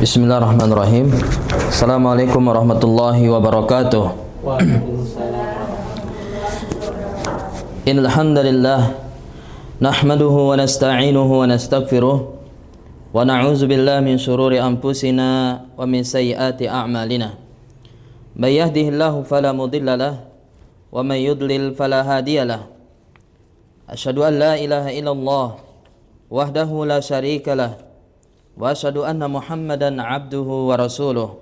Bismillahirrahmanirrahim. Assalamualaikum warahmatullahi wabarakatuh. Innal hamdalillah nahmaduhu wa nasta'inuhu wa nastaghfiruh wa na'udzu billahi min shururi anfusina wa min sayyiati a'malina. May yahdihillahu fala mudilla lahu wa may yudlil fala hadiya lahu. Asyhadu an la ilaha illallah wahdahu la syarika lahu wa asyhadu anna Muhammadan abduhu wa rasuluh.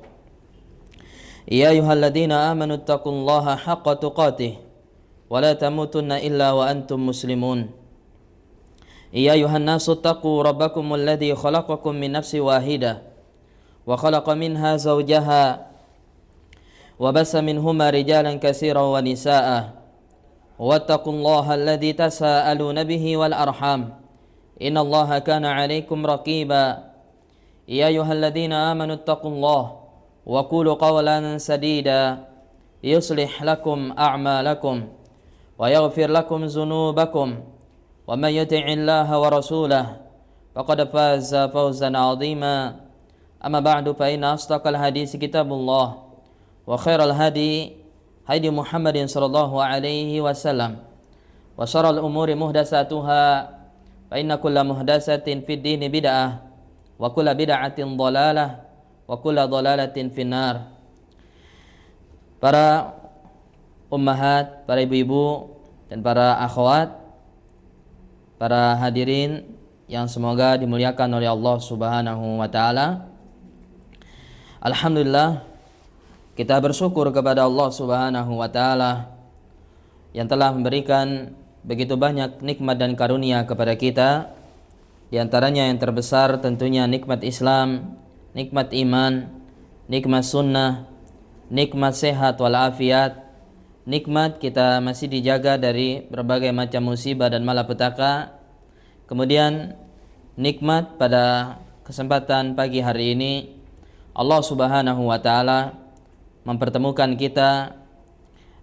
Ya ayyuhalladzina amanu taqullaha haqqa tuqatih wa la tamutunna illa wa antum muslimun. Ya ayyuhan nasu taqu rabbakumul ladzi khalaqakum min nafsin wahidah wa khalaqa minha zawjaha wa bassa minhuma rijalan katsiran wa nisaa'a wattaqullaha alladzi tasaaluna bihi wal arham innallaha kana 'alaikum raqiba. Ya ayyuhalladzina amanu taqullaha wa qulu qawlan sadida yuslih lakum a'malakum wa yaghfir lakum dzunubakum wa may yuti'illaha wa rasulahu faqad faza fawzan 'azima. Amma ba'du fa inna asdaqal hadits kitabullah wa khairal hadi hadi Muhammadin sallallahu alaihi wasallam wa syarrul umuri muhdatsatuha fa inna kulla muhdatsatin fid dini bid'ah wa kulla bid'atin dhalalah wa kulla dhalalatin finnar. Para ummahat, para ibu-ibu dan para akhwat, para hadirin yang semoga dimuliakan oleh Allah Subhanahu wa taala. Alhamdulillah, kita bersyukur kepada Allah Subhanahu wa taala yang telah memberikan begitu banyak nikmat dan karunia kepada kita. Di antaranya yang terbesar tentunya nikmat Islam, nikmat iman, nikmat sunnah, nikmat sehat walafiat, nikmat kita masih dijaga dari berbagai macam musibah dan malapetaka. Kemudian nikmat pada kesempatan pagi hari ini Allah Subhanahu wa taala mempertemukan kita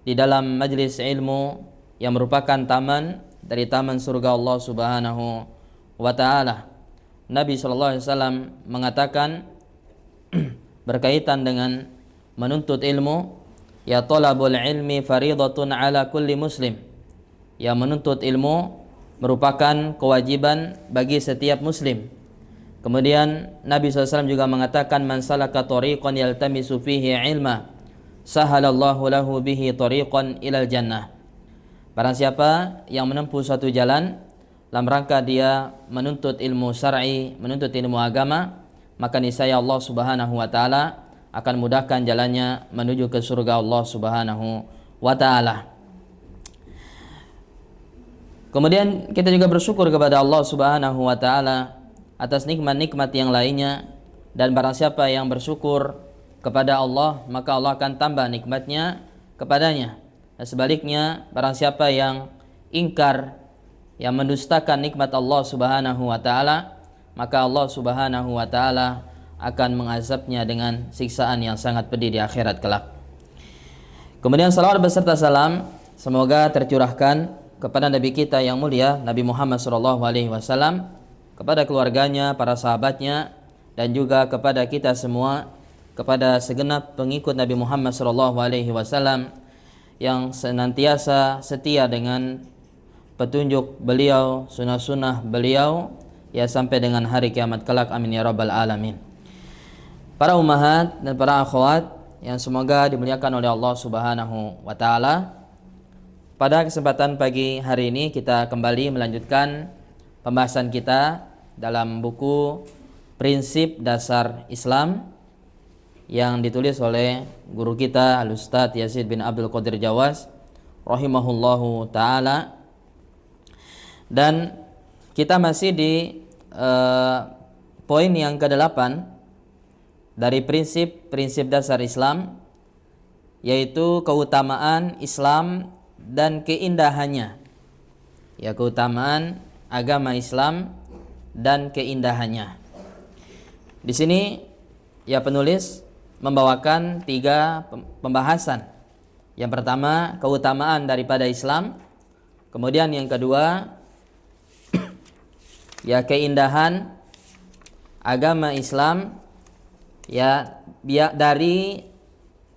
di dalam majlis ilmu yang merupakan taman dari taman surga Allah Subhanahu wa ta'ala. Nabi SAW mengatakan berkaitan dengan menuntut ilmu, ya talabul ilmi faridatun ala kulli muslim. Ya, menuntut ilmu merupakan kewajiban bagi setiap muslim. Kemudian Nabi SAW juga mengatakan man salaka tariqan yaltamisu fihi ilma sahalallahu lahu bihi tariqan ilal jannah. Barang siapa yang menempuh suatu jalan dalam rangka dia menuntut ilmu syar'i, menuntut ilmu agama, maka niscaya Allah Subhanahu wa taala akan mudahkan jalannya menuju ke surga Allah Subhanahu wa taala. Kemudian kita juga bersyukur kepada Allah Subhanahu wa taala atas nikmat-nikmat yang lainnya, dan barang siapa yang bersyukur kepada Allah, maka Allah akan tambah nikmatnya kepadanya. Dan sebaliknya, barang siapa yang ingkar, yang mendustakan nikmat Allah Subhanahu wa taala, maka Allah Subhanahu wa taala akan mengazabnya dengan siksaan yang sangat pedih di akhirat kelak. Kemudian salawat beserta salam semoga tercurahkan kepada Nabi kita yang mulia Nabi Muhammad sallallahu alaihi wasallam, kepada keluarganya, para sahabatnya, dan juga kepada kita semua, kepada segenap pengikut Nabi Muhammad sallallahu alaihi wasallam yang senantiasa setia dengan petunjuk beliau, sunnah-sunnah beliau, ya sampai dengan hari kiamat kelak. Amin ya rabbal alamin. Para ummahat dan para akhwat yang semoga dimuliakan oleh Allah Subhanahu wa taala, pada kesempatan pagi hari ini kita kembali melanjutkan pembahasan kita dalam buku Prinsip Dasar Islam yang ditulis oleh guru kita Al-Ustadz Yazid bin Abdul Qadir Jawas rahimahullahu taala. Dan kita masih di poin yang ke-8 dari prinsip dasar Islam, yaitu keutamaan Islam dan keindahannya. Ya, keutamaan agama Islam dan keindahannya. Di sini ya penulis membawakan 3 pembahasan. Yang pertama, keutamaan daripada Islam. Kemudian yang kedua, ya keindahan agama Islam. ya dari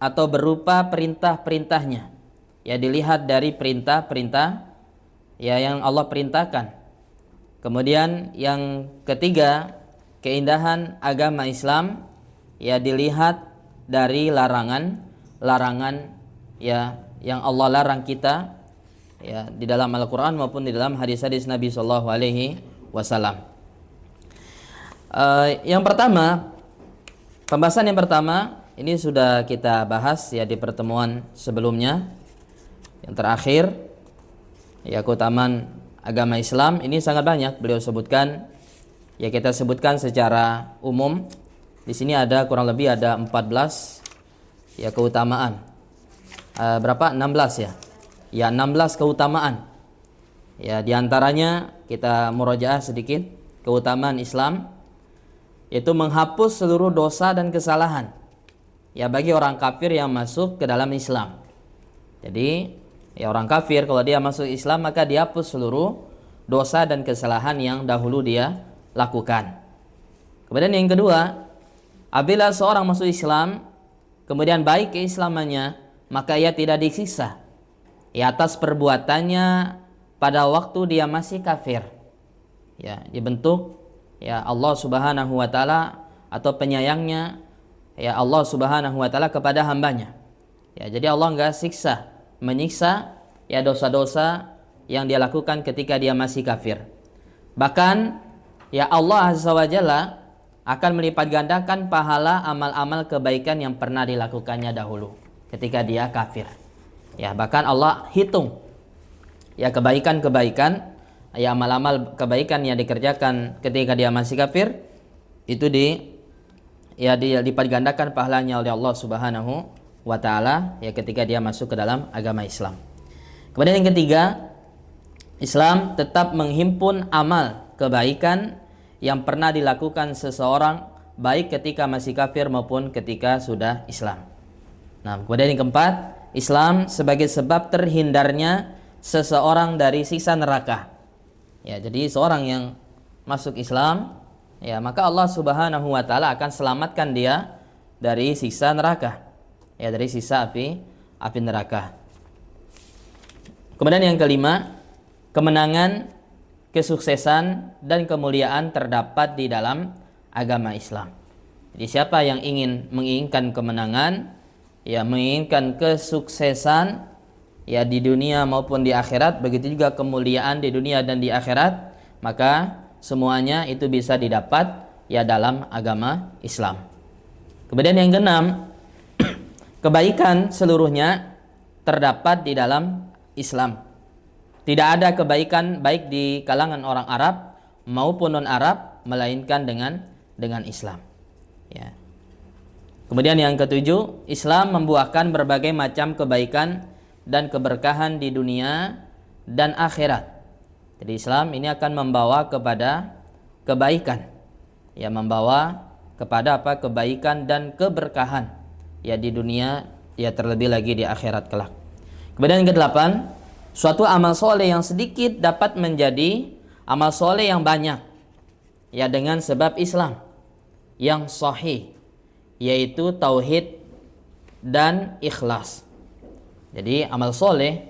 atau berupa perintah-perintahnya. Ya, dilihat dari perintah-perintah ya yang Allah perintahkan. Kemudian yang ketiga, keindahan agama Islam ya dilihat dari larangan ya yang Allah larang kita ya di dalam Al-Qur'an maupun di dalam hadis-hadis Nabi sallallahu alaihi wasallam. Yang pertama, pembahasan yang pertama ini sudah kita bahas ya di pertemuan sebelumnya. Yang terakhir ya keutamaan agama Islam ini sangat banyak beliau sebutkan. Ya kita sebutkan secara umum. Di sini ada kurang lebih ada 14 ya keutamaan. Berapa? 16 ya. Ya 16 keutamaan. Ya di antaranya kita murojaah sedikit keutamaan Islam yaitu menghapus seluruh dosa dan kesalahan. Ya bagi orang kafir yang masuk ke dalam Islam. Jadi ya orang kafir kalau dia masuk Islam maka dihapus seluruh dosa dan kesalahan yang dahulu dia lakukan. Kemudian yang kedua, apabila seorang masuk Islam kemudian baik keislamannya, maka ia tidak disiksa ya atas perbuatannya pada waktu dia masih kafir. Ya, dibentuk ya Allah Subhanahu wa taala atau penyayangnya ya Allah Subhanahu wa taala kepada hambanya. Ya, jadi Allah enggak menyiksa ya dosa-dosa yang dia lakukan ketika dia masih kafir. Bahkan ya Allah Azza wa Jalla akan melipat gandakan pahala amal-amal kebaikan yang pernah dilakukannya dahulu ketika dia kafir. Ya, bahkan Allah hitung ya kebaikan-kebaikan ya amal-amal kebaikan yang dikerjakan ketika dia masih kafir itu dilipat gandakan pahalanya oleh Allah Subhanahu wa taala ya ketika dia masuk ke dalam agama Islam. Kemudian yang ketiga, Islam tetap menghimpun amal kebaikan yang pernah dilakukan seseorang baik ketika masih kafir maupun ketika sudah Islam. Nah, kemudian yang keempat, Islam sebagai sebab terhindarnya seseorang dari siksa neraka. Ya, jadi seorang yang masuk Islam, ya maka Allah Subhanahu wa taala akan selamatkan dia dari siksa neraka. Ya, dari siksa api neraka. Kemudian yang kelima, kemenangan, kesuksesan dan kemuliaan terdapat di dalam agama Islam. Jadi siapa yang menginginkan kemenangan, ya menginginkan kesuksesan ya di dunia maupun di akhirat, begitu juga kemuliaan di dunia dan di akhirat, maka semuanya itu bisa didapat ya dalam agama Islam. Kemudian yang keenam, kebaikan seluruhnya terdapat di dalam Islam. Tidak ada kebaikan baik di kalangan orang Arab maupun non-Arab melainkan dengan Islam. Ya. Kemudian yang ketujuh, Islam membuahkan berbagai macam kebaikan dan keberkahan di dunia dan akhirat. Jadi Islam ini akan membawa kepada kebaikan. Ya, membawa kepada kebaikan dan keberkahan ya di dunia ya terlebih lagi di akhirat kelak. Kemudian yang kedelapan, suatu amal soleh yang sedikit dapat menjadi amal soleh yang banyak ya dengan sebab Islam yang sahih, yaitu tauhid dan ikhlas. Jadi amal soleh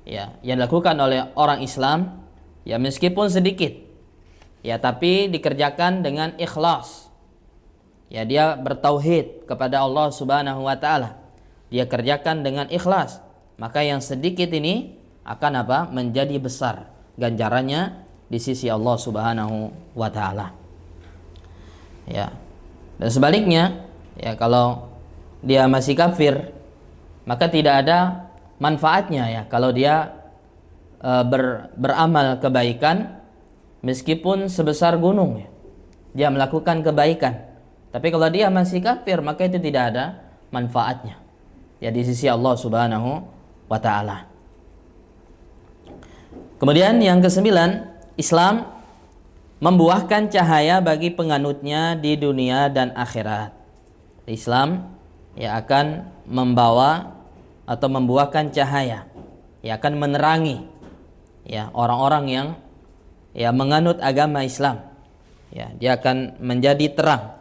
ya yang dilakukan oleh orang Islam ya meskipun sedikit ya tapi dikerjakan dengan ikhlas. Ya dia bertauhid kepada Allah Subhanahu wa taala. Dia kerjakan dengan ikhlas. Maka yang sedikit ini akan menjadi besar ganjarannya di sisi Allah Subhanahu wa taala. Ya. Dan sebaliknya, ya kalau dia masih kafir, maka tidak ada manfaatnya ya kalau dia beramal kebaikan meskipun sebesar gunung ya. Dia melakukan kebaikan. Tapi kalau dia masih kafir, maka itu tidak ada manfaatnya ya di sisi Allah Subhanahu wa ta'ala. Kemudian yang kesembilan, Islam membuahkan cahaya bagi penganutnya di dunia dan akhirat. Islam ya akan membawa atau membuahkan cahaya, ya akan menerangi ya orang-orang yang ya menganut agama Islam. Ya, dia akan menjadi terang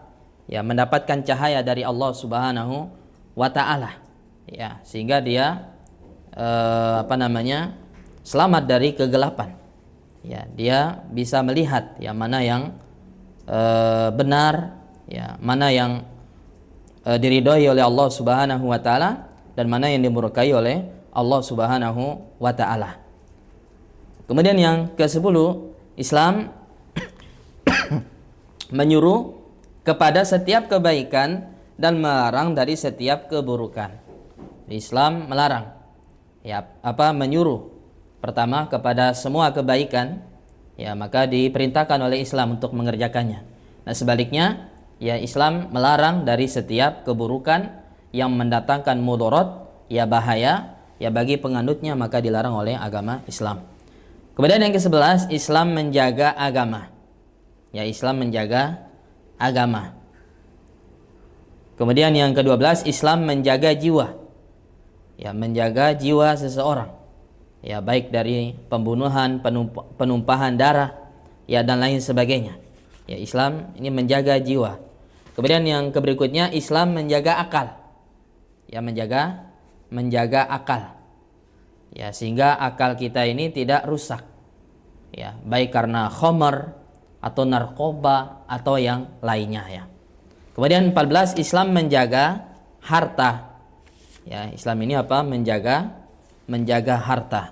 ya mendapatkan cahaya dari Allah Subhanahu wa taala, ya, sehingga dia selamat dari kegelapan. Ya, dia bisa melihat ya mana yang benar, ya, mana yang diridhoi oleh Allah Subhanahu wa taala dan mana yang dimurkai oleh Allah Subhanahu wa taala. Kemudian yang ke-10, Islam menyuruh kepada setiap kebaikan dan melarang dari setiap keburukan. Islam melarang, ya, menyuruh pertama kepada semua kebaikan, ya, maka diperintahkan oleh Islam untuk mengerjakannya. Nah, sebaliknya, ya, Islam melarang dari setiap keburukan yang mendatangkan mudarat, ya, bahaya, ya, bagi penganutnya, maka dilarang oleh agama Islam. Kemudian yang ke-11, Islam menjaga agama. Ya, Islam menjaga agama. Kemudian yang ke-12, Islam menjaga jiwa. Ya, menjaga jiwa seseorang. Ya, baik dari pembunuhan, penumpahan darah, ya, dan lain sebagainya. Ya, Islam ini menjaga jiwa. Kemudian yang berikutnya, Islam menjaga akal. Ya, menjaga akal. Ya, sehingga akal kita ini tidak rusak. Ya, baik karena khamar atau narkoba atau yang lainnya, ya. Kemudian 14, Islam menjaga harta. Ya, Islam ini menjaga harta.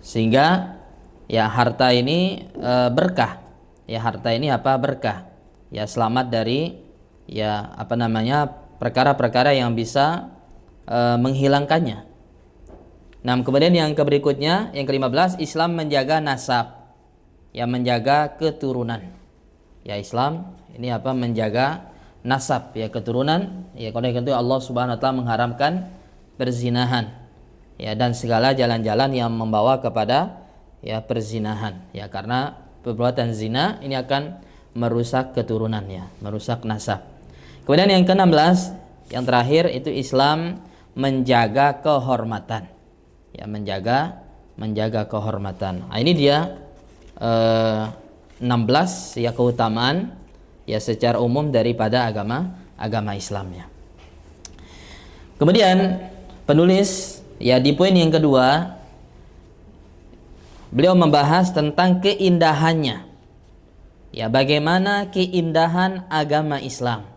Sehingga ya harta ini berkah. Ya, harta ini berkah. Ya, selamat dari ya perkara-perkara yang bisa menghilangkannya. Nah, kemudian yang berikutnya, yang ke-15, Islam menjaga nasab. Ya, menjaga keturunan. Ya, Islam ini menjaga nasab, ya, keturunan. Ya, karena itu Allah Subhanahu wa taala mengharamkan perzinahan, ya, dan segala jalan-jalan yang membawa kepada ya perzinahan, ya, karena perbuatan zina ini akan merusak keturunan, ya, merusak nasab. Kemudian yang ke-16, yang terakhir itu Islam menjaga kehormatan. Ya, menjaga kehormatan. Nah, ini dia 16 ya keutamaan ya secara umum daripada agama Islam, ya. Kemudian penulis ya di poin yang kedua beliau membahas tentang keindahannya. Ya, bagaimana keindahan agama Islam.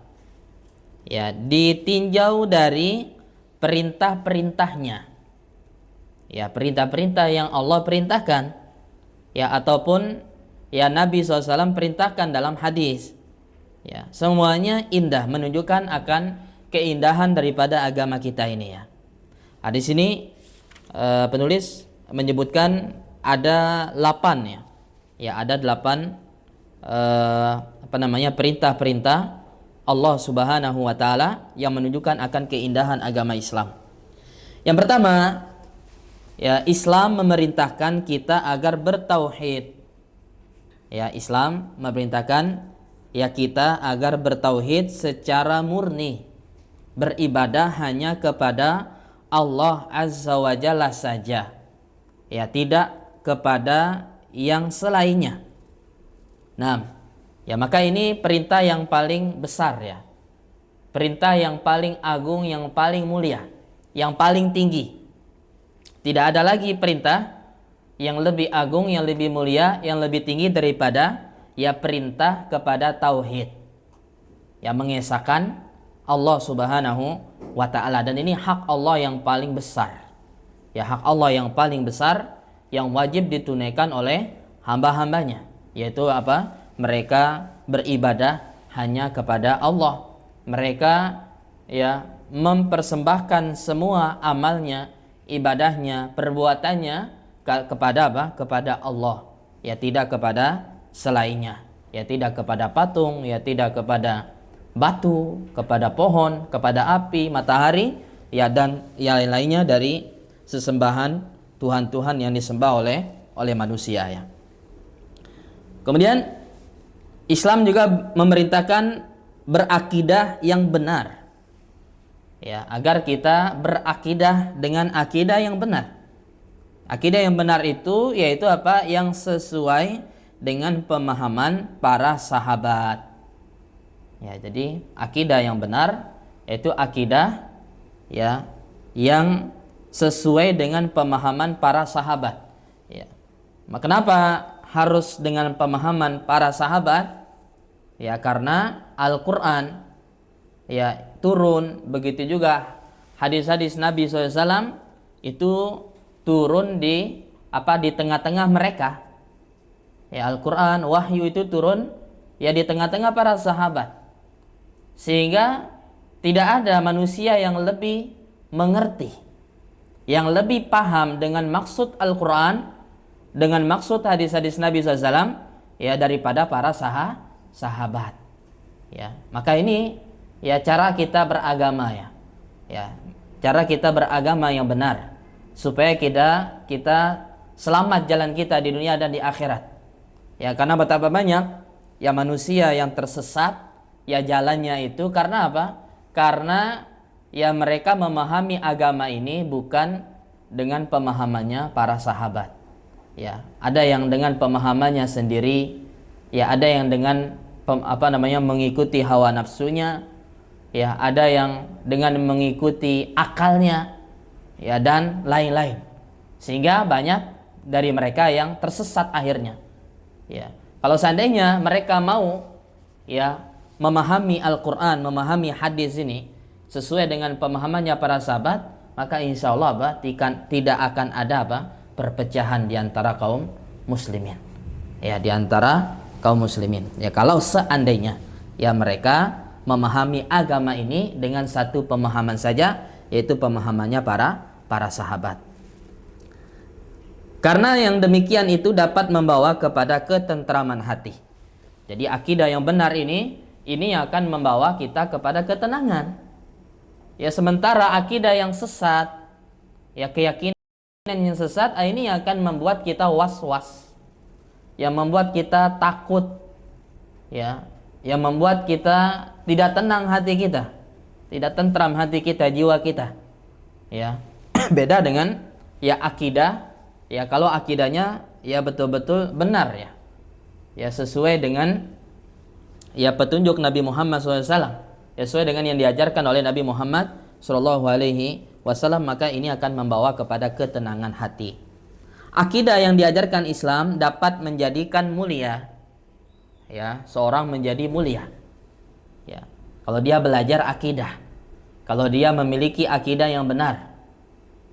Ya, ditinjau dari perintah-perintahnya. Ya, perintah-perintah yang Allah perintahkan, ya, ataupun ya Nabi SAW perintahkan dalam hadis. Ya, semuanya indah, menunjukkan akan keindahan daripada agama kita ini, ya. Nah, di sini penulis menyebutkan ada 8, ya. Ya, ada 8 perintah-perintah Allah Subhanahu wa taala yang menunjukkan akan keindahan agama Islam. Yang pertama, ya, Islam memerintahkan kita agar bertauhid. Ya, Islam memerintahkan ya kita agar bertauhid secara murni, beribadah hanya kepada Allah Azza wa Jalla saja, ya, tidak kepada yang selainnya. Nah, ya, maka ini perintah yang paling besar, ya, perintah yang paling agung, yang paling mulia, yang paling tinggi. Tidak ada lagi perintah yang lebih agung, yang lebih mulia, yang lebih tinggi daripada ya perintah kepada tauhid, ya, mengesahkan Allah Subhanahu wa taala. Dan ini hak Allah yang paling besar, ya, hak Allah yang paling besar yang wajib ditunaikan oleh hamba-hambanya, yaitu mereka beribadah hanya kepada Allah. Mereka ya mempersembahkan semua amalnya, ibadahnya, perbuatannya kepada Allah, ya, tidak kepada selainnya, ya, tidak kepada patung, ya, tidak kepada batu, kepada pohon, kepada api, matahari, ya, dan yang lainnya dari sesembahan Tuhan-Tuhan yang disembah oleh manusia, ya. Kemudian Islam juga memerintahkan berakidah yang benar, ya, agar kita berakidah dengan akidah yang benar. Akidah yang benar itu yaitu yang sesuai dengan pemahaman para sahabat. Ya, jadi akidah yang benar yaitu akidah ya yang sesuai dengan pemahaman para sahabat. Ya. Kenapa harus dengan pemahaman para sahabat? Ya, karena Al-Qur'an ya turun, begitu juga hadis-hadis Nabi SAW itu turun di tengah-tengah mereka. Ya, Al-Qur'an, wahyu itu turun ya di tengah-tengah para sahabat. Sehingga tidak ada manusia yang lebih mengerti, yang lebih paham dengan maksud Al-Quran, dengan maksud hadis-hadis Nabi SAW ya daripada para sahabat. Ya, maka ini ya cara kita beragama ya cara kita beragama yang benar supaya kita selamat jalan kita di dunia dan di akhirat. Ya, karena betapa banyak ya manusia yang tersesat ya jalannya itu karena apa? Karena ya mereka memahami agama ini bukan dengan pemahamannya para sahabat. Ya, ada yang dengan pemahamannya sendiri, ya ada yang dengan mengikuti hawa nafsunya, ya ada yang dengan mengikuti akalnya, ya dan lain-lain. Sehingga banyak dari mereka yang tersesat akhirnya. Ya, kalau seandainya mereka mau ya memahami Al-Quran, memahami hadis ini sesuai dengan pemahamannya para sahabat, maka insya Allah tidak akan ada perpecahan di antara kaum muslimin. Ya, di antara kaum muslimin. Ya, kalau seandainya ya mereka memahami agama ini dengan satu pemahaman saja, yaitu pemahamannya para sahabat. Karena yang demikian itu dapat membawa kepada ketentraman hati. Jadi akidah yang benar ini akan membawa kita kepada ketenangan. Ya, sementara akidah yang sesat, ya keyakinan yang sesat ini akan membuat kita was-was. Yang membuat kita takut. Ya, yang membuat kita tidak tenang hati kita. Tidak tentram hati kita, jiwa kita. Ya. Beda dengan ya akidah, ya kalau akidahnya ya betul-betul benar ya. Ya sesuai dengan ya petunjuk Nabi Muhammad SAW, ya, sesuai dengan yang diajarkan oleh Nabi Muhammad SAW, maka ini akan membawa kepada ketenangan hati. Akidah yang diajarkan Islam dapat menjadikan mulia, ya seorang menjadi mulia. Ya, kalau dia belajar akidah, kalau dia memiliki akidah yang benar,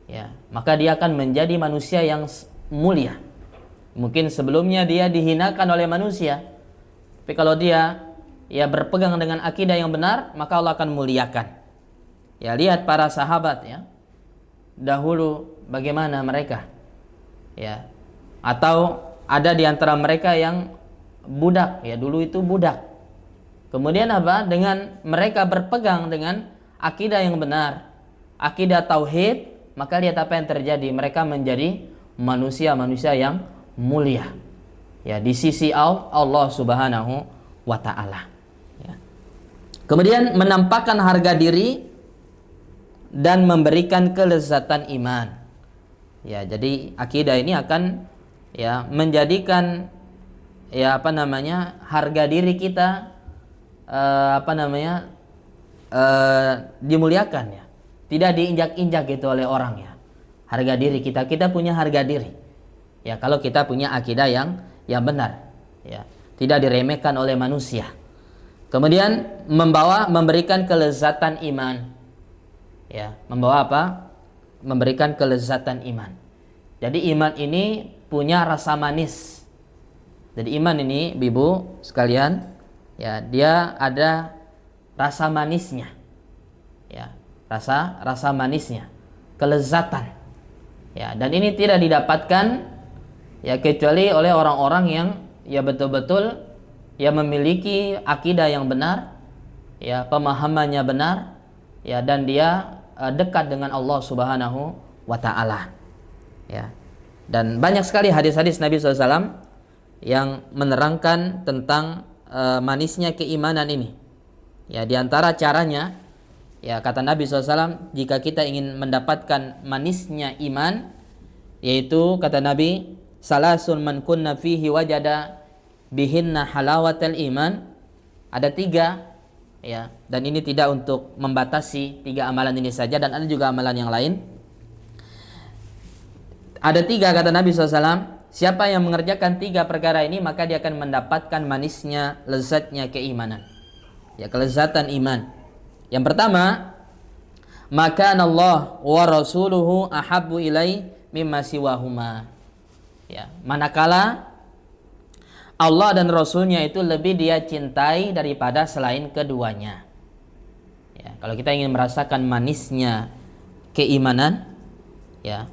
ya maka dia akan menjadi manusia yang mulia. Mungkin sebelumnya dia dihinakan oleh manusia, tapi kalau dia ya berpegang dengan akidah yang benar, maka Allah akan muliakan. Ya, lihat para sahabat ya. Dahulu bagaimana mereka. Ya. Atau ada di antara mereka yang budak, ya dulu itu budak. Kemudian apa? Dengan mereka berpegang dengan akidah yang benar, akidah tauhid, maka lihat apa yang terjadi. Mereka menjadi manusia-manusia yang mulia. Ya, di sisi Allah Subhanahu wa taala. Kemudian menampakkan harga diri dan memberikan kelezatan iman. Ya, jadi akidah ini akan ya menjadikan ya harga diri kita dimuliakan ya. Tidak diinjak-injak gitu oleh orang ya. Harga diri kita punya harga diri. Ya, kalau kita punya akidah yang benar, ya, tidak diremehkan oleh manusia. Kemudian memberikan kelezatan iman. Ya, membawa apa? Memberikan kelezatan iman. Jadi iman ini punya rasa manis. Jadi iman ini, Ibu sekalian, ya, dia ada rasa manisnya. Ya, rasa manisnya, kelezatan. Ya, dan ini tidak didapatkan ya kecuali oleh orang-orang yang ya betul-betul ya memiliki akidah yang benar, ya pemahamannya benar, ya dan dia dekat dengan Allah Subhanahu wa taala. Ya. Dan banyak sekali hadis-hadis Nabi SAW yang menerangkan tentang manisnya keimanan ini. Ya, di antara caranya, ya kata Nabi SAW, jika kita ingin mendapatkan manisnya iman, yaitu kata Nabi, salasun man kunna fihi wajada bihinna halawatal iman. Ada 3 ya, dan ini tidak untuk membatasi 3 amalan ini saja, dan ada juga amalan yang lain. Ada 3 kata Nabi SAW, siapa yang mengerjakan 3 perkara ini maka dia akan mendapatkan manisnya, lezatnya keimanan, ya, kelezatan iman. Yang pertama, maka Allah wa rasuluhu ahabbu ilai mimma siwahuma, ya, manakala Allah dan Rasulnya itu lebih dia cintai daripada selain keduanya. Ya, kalau kita ingin merasakan manisnya keimanan, ya,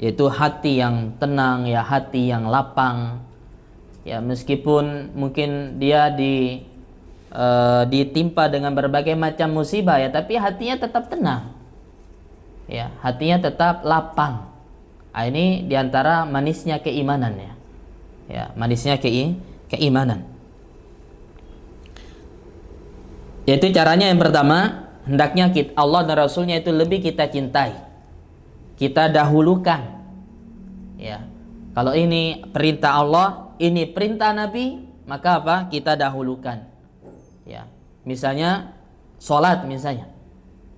yaitu hati yang tenang, ya, hati yang lapang, ya, meskipun mungkin dia ditimpa dengan berbagai macam musibah, ya, tapi hatinya tetap tenang, ya, hatinya tetap lapang. Nah, ini diantara manisnya keimanan, ya. Ya, manisnya keimanan. Yaitu caranya yang pertama, hendaknya Allah dan Rasulnya itu lebih kita cintai, kita dahulukan. Ya, kalau ini perintah Allah, ini perintah Nabi, maka apa? Kita dahulukan. Ya, misalnya sholat misalnya.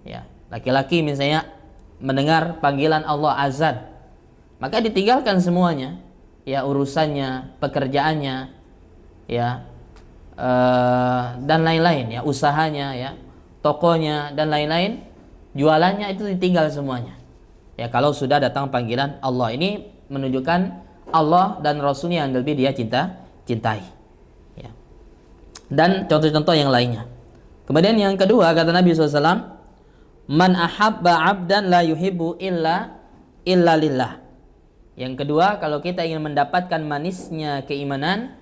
Ya, laki-laki misalnya mendengar panggilan Allah azan, maka ditinggalkan semuanya. Ya, urusannya, pekerjaannya, ya, dan lain-lain, ya, usahanya, ya, tokonya dan lain-lain, jualannya itu ditinggal semuanya. Ya, kalau sudah datang panggilan Allah, ini menunjukkan Allah dan Rasulnya yang lebih dia cintai. Ya. Dan contoh-contoh yang lainnya. Kemudian yang kedua kata Nabi SAW, man ahabba abdan la yuhibbu illa lillah. Yang kedua, kalau kita ingin mendapatkan manisnya keimanan,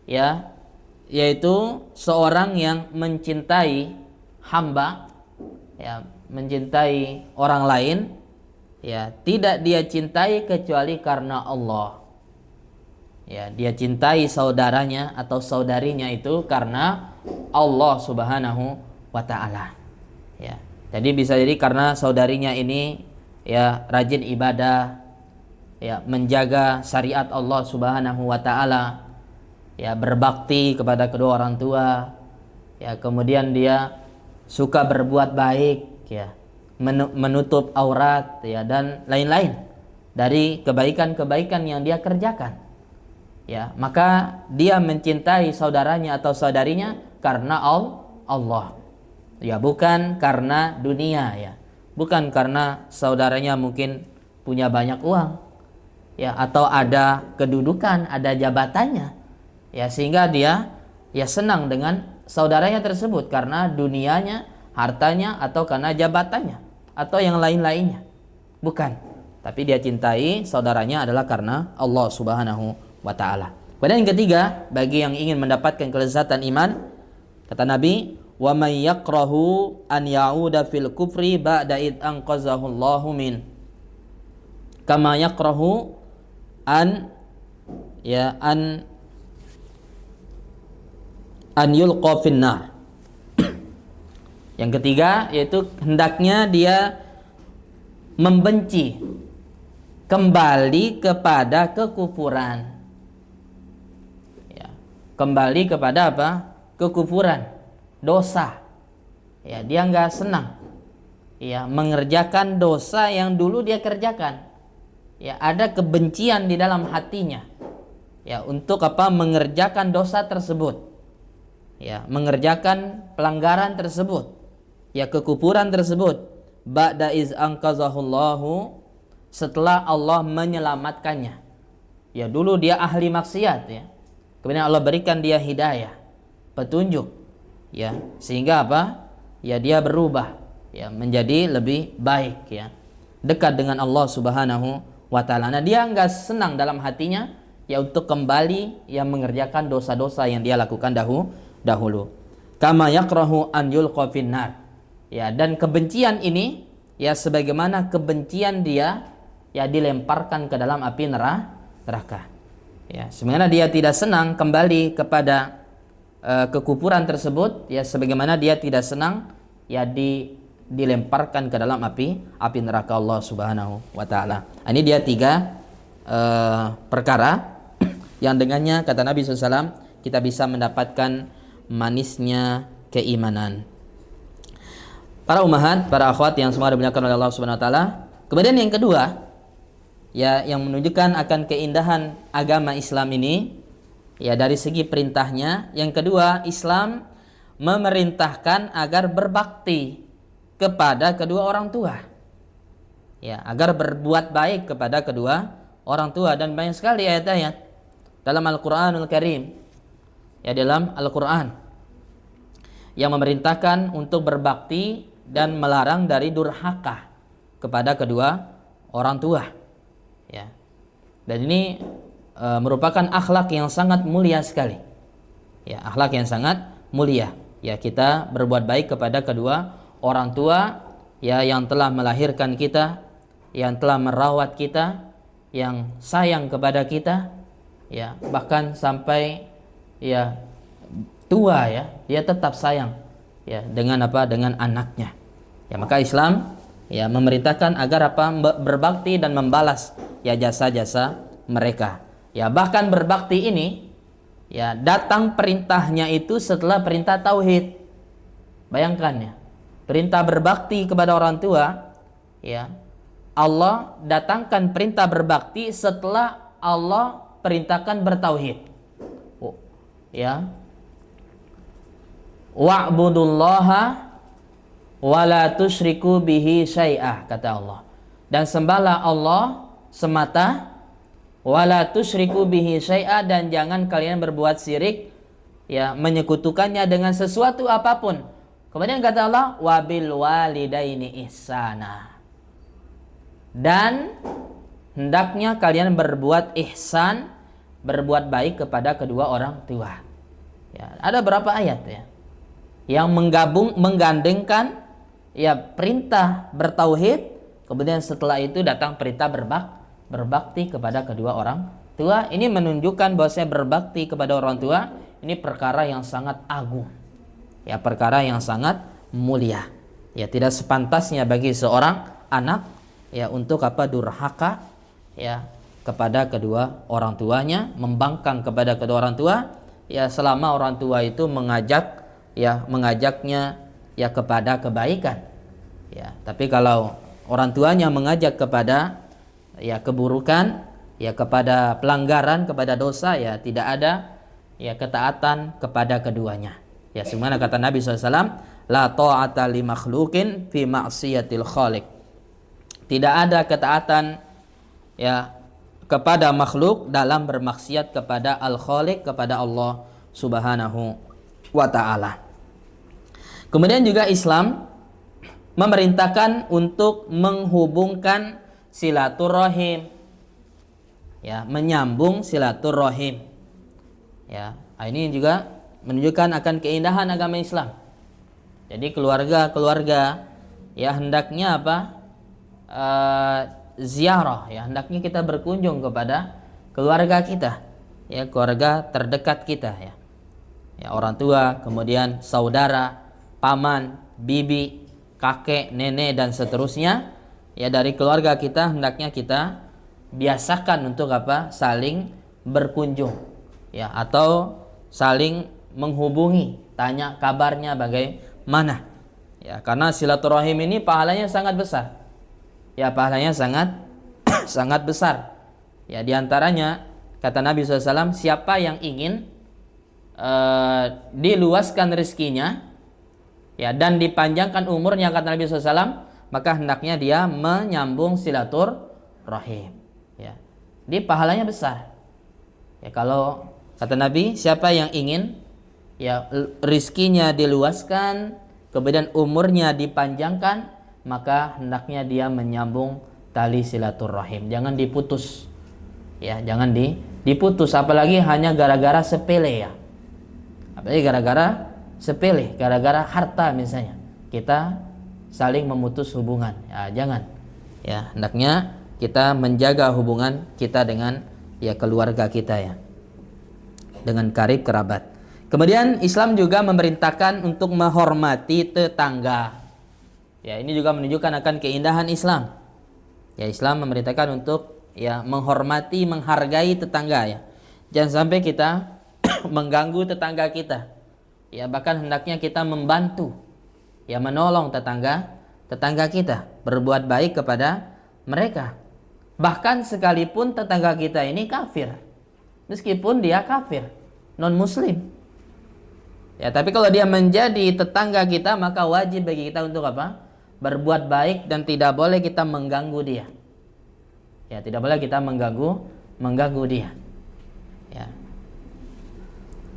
ya, yaitu seorang yang mencintai hamba, ya, mencintai orang lain, ya, tidak dia cintai kecuali karena Allah. Ya, dia cintai saudaranya atau saudarinya itu karena Allah Subhanahu wa taala. Ya. Jadi bisa jadi karena saudarinya ini, ya, rajin ibadah, ya, menjaga syariat Allah Subhanahu wa taala, ya, berbakti kepada kedua orang tua, ya, kemudian dia suka berbuat baik, ya, menutup aurat, ya, dan lain-lain dari kebaikan-kebaikan yang dia kerjakan. Ya, maka dia mencintai saudaranya atau saudarinya karena Allah. Ya, bukan karena dunia, ya. Bukan karena saudaranya mungkin punya banyak uang, ya, atau ada kedudukan, ada jabatannya, ya, sehingga dia, ya, senang dengan saudaranya tersebut karena dunianya, hartanya, atau karena jabatannya, atau yang lain-lainnya. Bukan, tapi dia cintai saudaranya adalah karena Allah Subhanahu wa ta'ala. Kemudian yang ketiga, bagi yang ingin mendapatkan kelezatan iman, kata Nabi, wa may yakrahu an ya'uda fil kufri ba'da id anqazahu Allahu min kama yakrahu an yulqa finnar. Yang ketiga, yaitu hendaknya dia membenci kembali kepada kekufuran. Ya, kembali kepada apa? Kekufuran, dosa. Ya, dia nggak senang, ya, mengerjakan dosa yang dulu dia kerjakan. Ya, ada kebencian di dalam hatinya, ya, untuk apa? Mengerjakan dosa tersebut, ya, mengerjakan pelanggaran tersebut, ya, kekufuran tersebut. Ba'da iz anqazahullahu, setelah Allah menyelamatkannya. Ya, dulu dia ahli maksiat, ya, kemudian Allah berikan dia hidayah, petunjuk, ya, sehingga apa? Ya, dia berubah, ya, menjadi lebih baik, ya, dekat dengan Allah Subhanahu wa ta'ala. Nah, dia enggak senang dalam hatinya, ya, untuk kembali, ya, mengerjakan dosa-dosa yang dia lakukan dahulu. Kama yakrahu an yulqa finnar. Ya, dan kebencian ini, ya, sebagaimana kebencian dia, ya, dilemparkan ke dalam api neraka. Ya, sebenarnya dia tidak senang kembali kepada kekufuran tersebut, ya, sebagaimana dia tidak senang, ya, dilemparkan ke dalam api neraka Allah Subhanahu wa ta'ala. Ini dia 3 perkara yang dengannya kata Nabi SAW kita bisa mendapatkan manisnya keimanan. Para ummahat, para akhwat yang semua dimuliakan oleh Allah Subhanahu wa taala. Kemudian yang kedua, ya, yang menunjukkan akan keindahan agama Islam ini, ya, dari segi perintahnya. Yang kedua, Islam memerintahkan agar berbakti kepada kedua orang tua, ya, agar berbuat baik kepada kedua orang tua. Dan banyak sekali ayat-ayat dalam Al-Quranul Karim, ya, dalam Al-Quran yang memerintahkan untuk berbakti dan melarang dari durhaka kepada kedua orang tua, ya. Dan ini merupakan akhlak yang sangat mulia sekali, ya, akhlak yang sangat mulia, ya, kita berbuat baik kepada kedua orang tua, ya, yang telah melahirkan kita, yang telah merawat kita, yang sayang kepada kita, ya, bahkan sampai, ya, tua, ya, dia tetap sayang, ya, dengan apa? Dengan anaknya. Ya, maka Islam, ya, memerintahkan agar apa? Berbakti dan membalas, ya, jasa-jasa mereka. Ya, bahkan berbakti ini, ya, datang perintahnya itu setelah perintah tauhid. Bayangkan, ya, perintah berbakti kepada orang tua, ya, Allah datangkan perintah berbakti setelah Allah perintahkan bertauhid. Ya, wa'budullaha wala tusyriku bihi syai'ah, kata Allah. Dan sembahlah Allah semata, wala tusyriku bihi syai'ah, dan jangan kalian berbuat syirik, ya, menyekutukannya dengan sesuatu apapun. Kemudian kata Allah, wabil walidaini ihsana, dan hendaknya kalian berbuat ihsan, berbuat baik kepada kedua orang tua. Ya, ada berapa ayat, ya, yang menggandengkan, ya, perintah bertauhid, kemudian setelah itu datang perintah berbakti kepada kedua orang tua. Ini menunjukkan bahwasanya berbakti kepada orang tua ini perkara yang sangat agung, ya, perkara yang sangat mulia. Ya, tidak sepantasnya bagi seorang anak, ya, untuk apa? Durhaka, ya, kepada kedua orang tuanya, membangkang kepada kedua orang tua, ya, selama orang tua itu mengajaknya, ya, kepada kebaikan, ya. Tapi kalau orang tuanya mengajak kepada, ya, keburukan, ya, kepada pelanggaran, kepada dosa, ya, tidak ada, ya, ketaatan kepada keduanya. Ya, sebagaimana kata Nabi SAW, la ta'ata li makhluqin fi ma'siyatil khaliq. Tidak ada ketaatan, ya, kepada makhluk dalam bermaksiat kepada Al-Khaliq, kepada Allah Subhanahu wa ta'ala. Kemudian juga Islam memerintahkan untuk menghubungkan silaturahim, ya, menyambung silaturahim, ya. Ini juga menunjukkan akan keindahan agama Islam. Jadi keluarga, ya, hendaknya apa? Ziarah, ya, hendaknya kita berkunjung kepada keluarga kita, ya, keluarga terdekat kita, ya, ya, orang tua, kemudian saudara, paman, bibi, kakek, nenek, dan seterusnya, ya, dari keluarga kita hendaknya kita biasakan untuk apa? Saling berkunjung, ya, atau saling menghubungi, tanya kabarnya bagaimana, ya, karena silaturahim ini pahalanya sangat besar, ya, pahalanya sangat sangat besar, ya. Diantaranya kata Nabi SAW, siapa yang ingin diluaskan rezekinya, ya, dan dipanjangkan umurnya, kata Nabi SAW, maka hendaknya dia menyambung silaturahim, ya. Di pahalanya besar, ya. Kalau kata Nabi, siapa yang ingin, ya, rizkinya diluaskan, kemudian umurnya dipanjangkan, maka hendaknya dia menyambung tali silaturahim. Jangan diputus, ya, jangan diputus, apalagi hanya gara-gara sepele, ya. Apalagi gara-gara sepele, gara-gara harta misalnya, kita saling memutus hubungan, ya, jangan, ya. Hendaknya kita menjaga hubungan kita dengan, ya, keluarga kita, ya, dengan karib kerabat. Kemudian Islam juga memerintahkan untuk menghormati tetangga. Ya, ini juga menunjukkan akan keindahan Islam. Ya, Islam memerintahkan untuk, ya, menghormati, menghargai tetangga, ya. Jangan sampai kita mengganggu tetangga kita. Ya, bahkan hendaknya kita membantu, ya, menolong tetangga kita, berbuat baik kepada mereka. Bahkan sekalipun tetangga kita ini kafir, meskipun dia kafir, non muslim. Ya, tapi kalau dia menjadi tetangga kita, maka wajib bagi kita untuk apa? Berbuat baik dan tidak boleh kita mengganggu dia. Ya, tidak boleh kita mengganggu dia. Ya.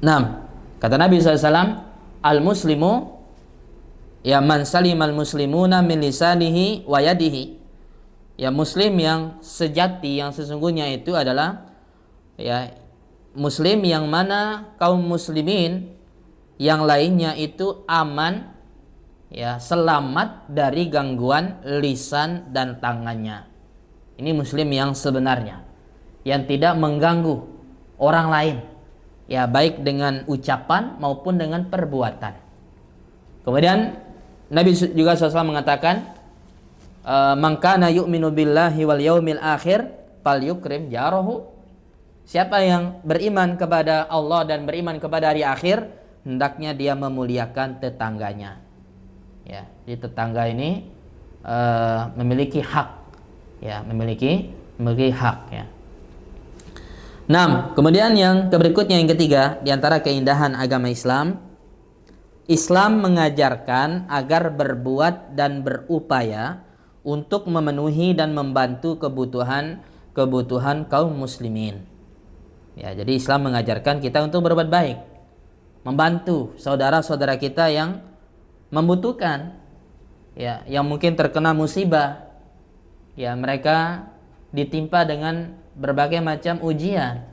6. Kata Nabi SAW, al-muslimu ya man salimal muslimuna min lisanihi wa yadihi. Ya, muslim yang sejati, yang sesungguhnya itu adalah ya muslim yang mana kaum muslimin yang lainnya itu aman, ya, selamat dari gangguan lisan dan tangannya. Ini muslim yang sebenarnya, yang tidak mengganggu orang lain, ya, baik dengan ucapan maupun dengan perbuatan. Kemudian Nabi juga SAW mengatakan, man kana yu'minu billahi wal yaumil akhir falyukrim jarahu. Siapa yang beriman kepada Allah dan beriman kepada hari akhir, hendaknya dia memuliakan tetangganya. Ya, jadi tetangga ini memiliki hak, ya, memiliki hak, ya. 6. Kemudian yang berikutnya, yang ketiga, di antara keindahan agama Islam, Islam mengajarkan agar berbuat dan berupaya untuk memenuhi dan membantu kebutuhan kaum muslimin. Ya, jadi Islam mengajarkan kita untuk berbuat baik, membantu saudara-saudara kita yang membutuhkan, ya, yang mungkin terkena musibah, ya, mereka ditimpa dengan berbagai macam ujian,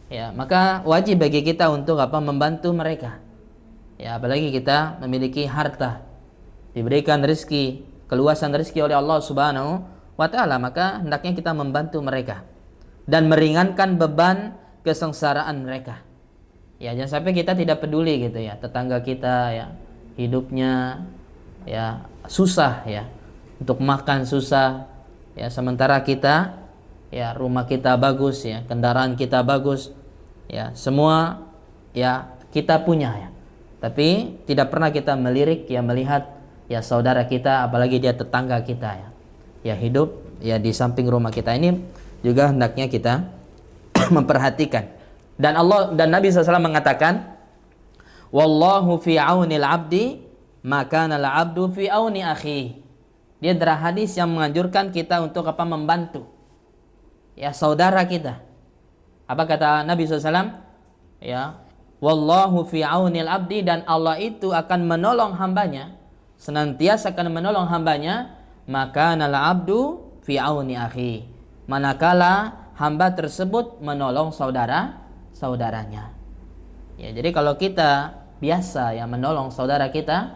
ya, maka wajib bagi kita untuk apa? Membantu mereka, ya, apalagi kita memiliki harta, diberikan rezeki, keluasan rezeki oleh Allah Subhanahu wa Ta'ala, maka hendaknya kita membantu mereka dan meringankan beban kesengsaraan mereka. Ya, jangan sampai kita tidak peduli gitu, ya, tetangga kita, ya, hidupnya, ya, susah, ya, untuk makan susah, ya, sementara kita, ya, rumah kita bagus, ya, kendaraan kita bagus, ya, semua, ya, kita punya, ya, tapi tidak pernah kita melirik, ya, melihat, ya, saudara kita, apalagi dia tetangga kita, ya, ya, hidup, ya, di samping rumah kita. Ini juga hendaknya kita memperhatikan. Dan Nabi SAW mengatakan, wallahu fi aunil abdi maka nal abdu fi auni akhi. Dia adalah hadis yang menganjurkan kita untuk apa? Membantu, ya, saudara kita. Apa kata Nabi SAW? Ya, wallahu fi aunil abdi, dan Allah itu akan menolong hambanya, senantiasa akan menolong hambanya, maka nal abdu fi auni akhi, manakala hamba tersebut menolong saudaranya. Ya, jadi kalau kita biasa, ya, menolong saudara kita,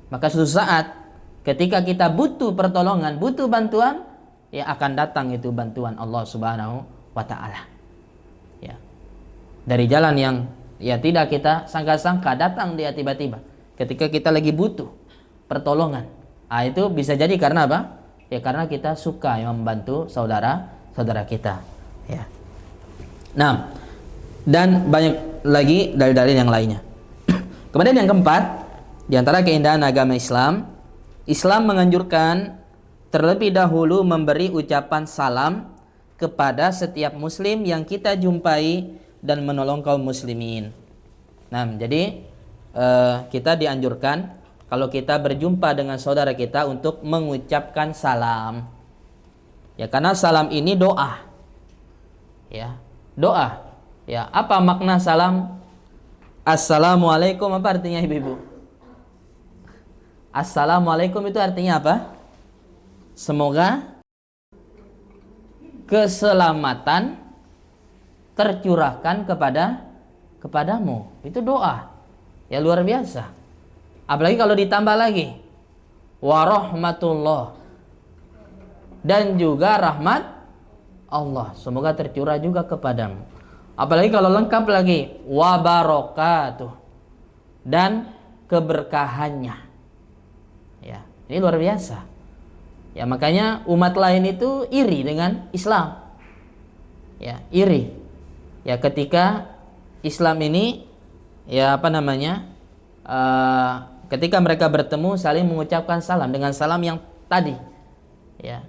maka suatu saat ketika kita butuh pertolongan, butuh bantuan, ya, akan datang itu bantuan Allah Subhanahu wa Ta'ala. Ya, dari jalan yang, ya, tidak kita sangka-sangka, datang dia tiba-tiba ketika kita lagi butuh pertolongan. Itu bisa jadi karena apa? Ya, karena kita suka, ya, membantu saudara kita, ya. Nah, dan banyak lagi dalil-dalil yang lainnya. Kemudian yang keempat, di antara keindahan agama Islam, Islam menganjurkan terlebih dahulu memberi ucapan salam kepada setiap muslim yang kita jumpai dan menolong kaum muslimin. Nah, jadi kita dianjurkan kalau kita berjumpa dengan saudara kita untuk mengucapkan salam. Ya, karena salam ini doa. Ya, doa. Ya, apa makna salam? Assalamualaikum, apa artinya, ibu-ibu? Assalamualaikum itu artinya apa? Semoga keselamatan tercurahkan kepadamu. Itu doa. Ya, luar biasa. Apalagi kalau ditambah lagi warahmatullah, dan juga rahmat Allah, semoga tercurah juga kepadamu. Apalagi kalau lengkap lagi wabarakatuh, dan keberkahannya. Ya, ini luar biasa. Ya, makanya umat lain itu iri dengan Islam. Ya, iri. ya ketika Islam ini ya apa namanya ketika mereka bertemu saling mengucapkan salam dengan salam yang tadi, ya.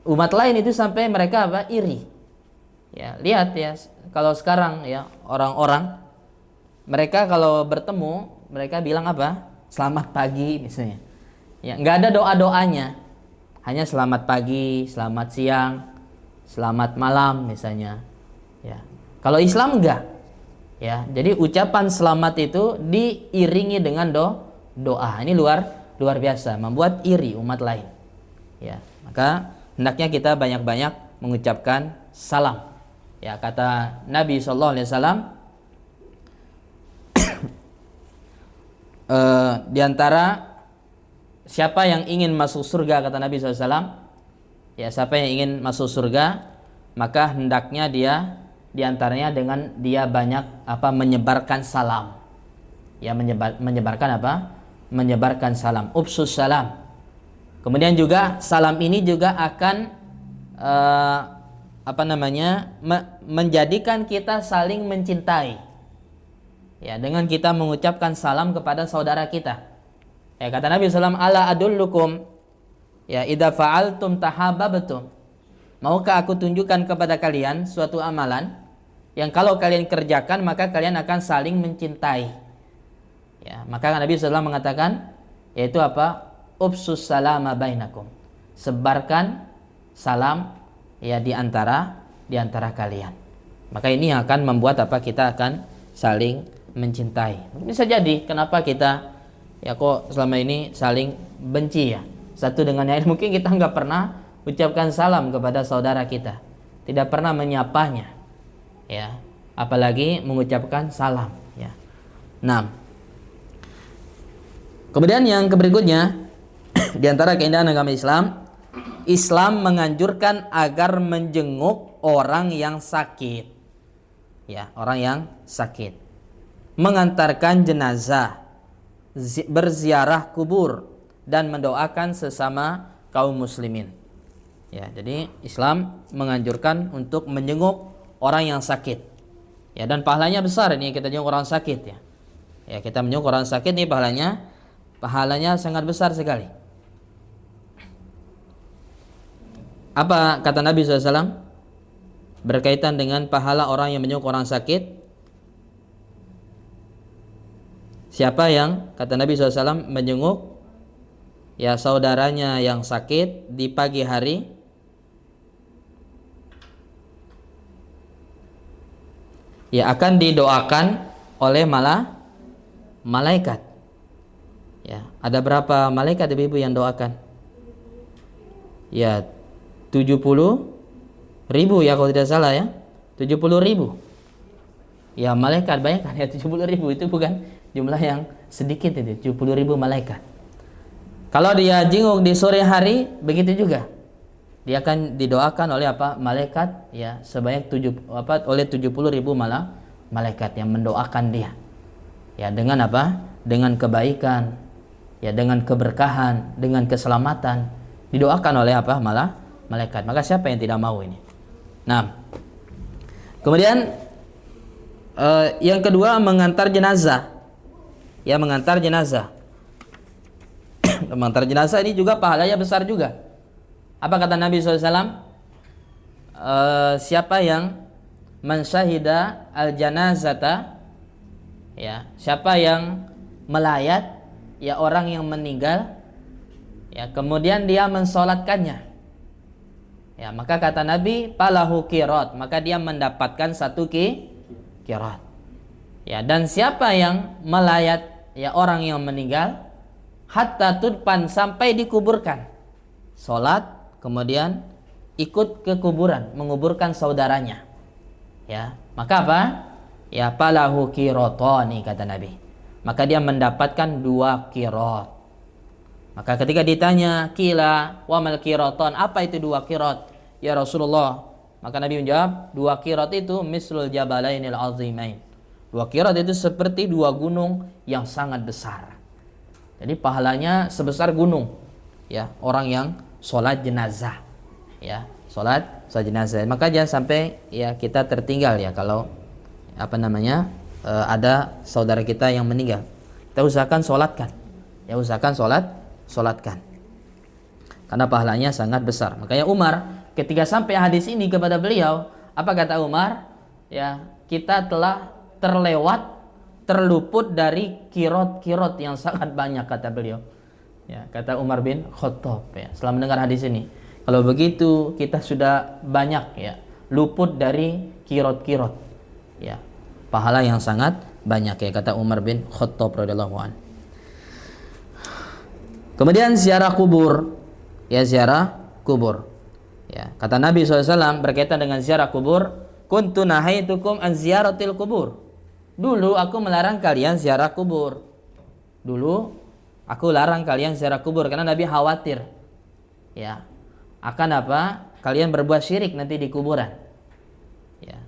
Umat lain itu sampai mereka apa? Iri. Ya, lihat ya, kalau sekarang ya orang-orang mereka kalau bertemu mereka bilang apa? Selamat pagi misalnya. Ya, nggak ada doa-doanya. Hanya selamat pagi, selamat siang, selamat malam misalnya. Ya. Kalau Islam enggak. Ya, jadi ucapan selamat itu diiringi dengan doa. Ini luar biasa, membuat iri umat lain. Ya, maka hendaknya kita banyak-banyak mengucapkan salam. Ya, kata Nabi sallallahu alaihi wasallam di antara siapa yang ingin masuk surga, kata Nabi sallallahu alaihi wasallam, ya siapa yang ingin masuk surga, maka hendaknya dia diantaranya dengan dia banyak apa menyebarkan salam, ya menyebarkan apa, menyebarkan salam, upsus salam. Kemudian juga salam ini juga akan apa namanya menjadikan kita saling mencintai, ya dengan kita mengucapkan salam kepada saudara kita. Ya kata Nabi SAW, ala adullukum ya idza fa'altum tahabbabtum. Maukah aku tunjukkan kepada kalian suatu amalan yang kalau kalian kerjakan maka kalian akan saling mencintai. Ya, maka Nabi SAW mengatakan yaitu apa? Upsus salama bainakum. Sebarkan salam ya di antara kalian. Maka ini yang akan membuat apa? Kita akan saling mencintai. Bisa jadi kenapa kita ya kok selama ini saling benci ya satu dengan yang lain. Mungkin kita nggak pernah ucapkan salam kepada saudara kita, tidak pernah menyapanya, ya apalagi mengucapkan salam, ya. Nah, kemudian yang berikutnya di antara keindahan agama Islam, Islam menganjurkan agar menjenguk orang yang sakit, ya orang yang sakit, mengantarkan jenazah, berziarah kubur, dan mendoakan sesama kaum muslimin. Ya, jadi Islam menganjurkan untuk menjenguk orang yang sakit. Ya, dan pahalanya besar ini kita jenguk orang sakit ya. Ya, kita menjenguk orang sakit ini pahalanya sangat besar sekali. Apa kata Nabi SAW berkaitan dengan pahala orang yang menjenguk orang sakit? Siapa yang kata Nabi SAW menjenguk ya saudaranya yang sakit di pagi hari, ya akan didoakan oleh malaikat. Ya, ada berapa malaikat ibu-ibu yang doakan? Ya 70.000 ya kalau tidak salah ya. 70.000. Ya malaikat, bayangkan ya 70.000 itu bukan jumlah yang sedikit itu, 70.000 malaikat. Kalau dia jenguk di sore hari begitu juga. Dia akan didoakan oleh apa? Malaikat ya sebanyak oleh 70.000 malaikat yang mendoakan dia. Ya dengan apa? Dengan kebaikan, ya dengan keberkahan, dengan keselamatan, didoakan oleh apa? Malaikat. Maka siapa yang tidak mau ini? Nah, kemudian yang kedua mengantar jenazah. Ya mengantar jenazah. Mengantar jenazah ini juga pahalanya besar juga. Apa kata Nabi SAW? Siapa yang mensyahida al-janazata, ya siapa yang melayat ya orang yang meninggal, ya kemudian dia mensolatkannya, ya maka kata Nabi falahu qirat, maka dia mendapatkan satu qirat. Ya, dan siapa yang melayat ya orang yang meninggal hatta tudpan, sampai dikuburkan, solat kemudian ikut ke kuburan menguburkan saudaranya, ya maka apa? Ya falahu qiratani kata Nabi, maka dia mendapatkan 2 qirat. Maka ketika ditanya kila wa mal qiratan, apa itu 2 qirat ya Rasulullah, maka Nabi menjawab 2 qirat itu mislul jabalainil azimain, 2 qirat itu seperti 2 gunung yang sangat besar. Jadi pahalanya sebesar gunung, ya orang yang sholat jenazah, ya sholat jenazah. Maka jangan sampai ya kita tertinggal ya kalau ada saudara kita yang meninggal. Kita usahakan sholatkan. Ya usahakan sholatkan. Karena pahalanya sangat besar. Makanya Umar ketika sampai hadis ini kepada beliau, apa kata Umar? Ya, kita telah terluput dari kirot yang sangat banyak, kata beliau. Ya, kata Umar bin Khattab ya, setelah mendengar hadis ini. Kalau begitu kita sudah banyak ya luput dari kirot. Ya, pahala yang sangat banyak ya, kata Umar bin Khattab radhiyallahu anhu. Kemudian ziarah kubur. Ya, ziarah kubur. Ya, kata Nabi SAW berkaitan dengan ziarah kubur, kuntu nahaitukum an ziyaratil kubur. Dulu aku melarang kalian ziarah kubur. Karena Nabi khawatir ya akan kalian berbuat syirik nanti di kuburan. Ya.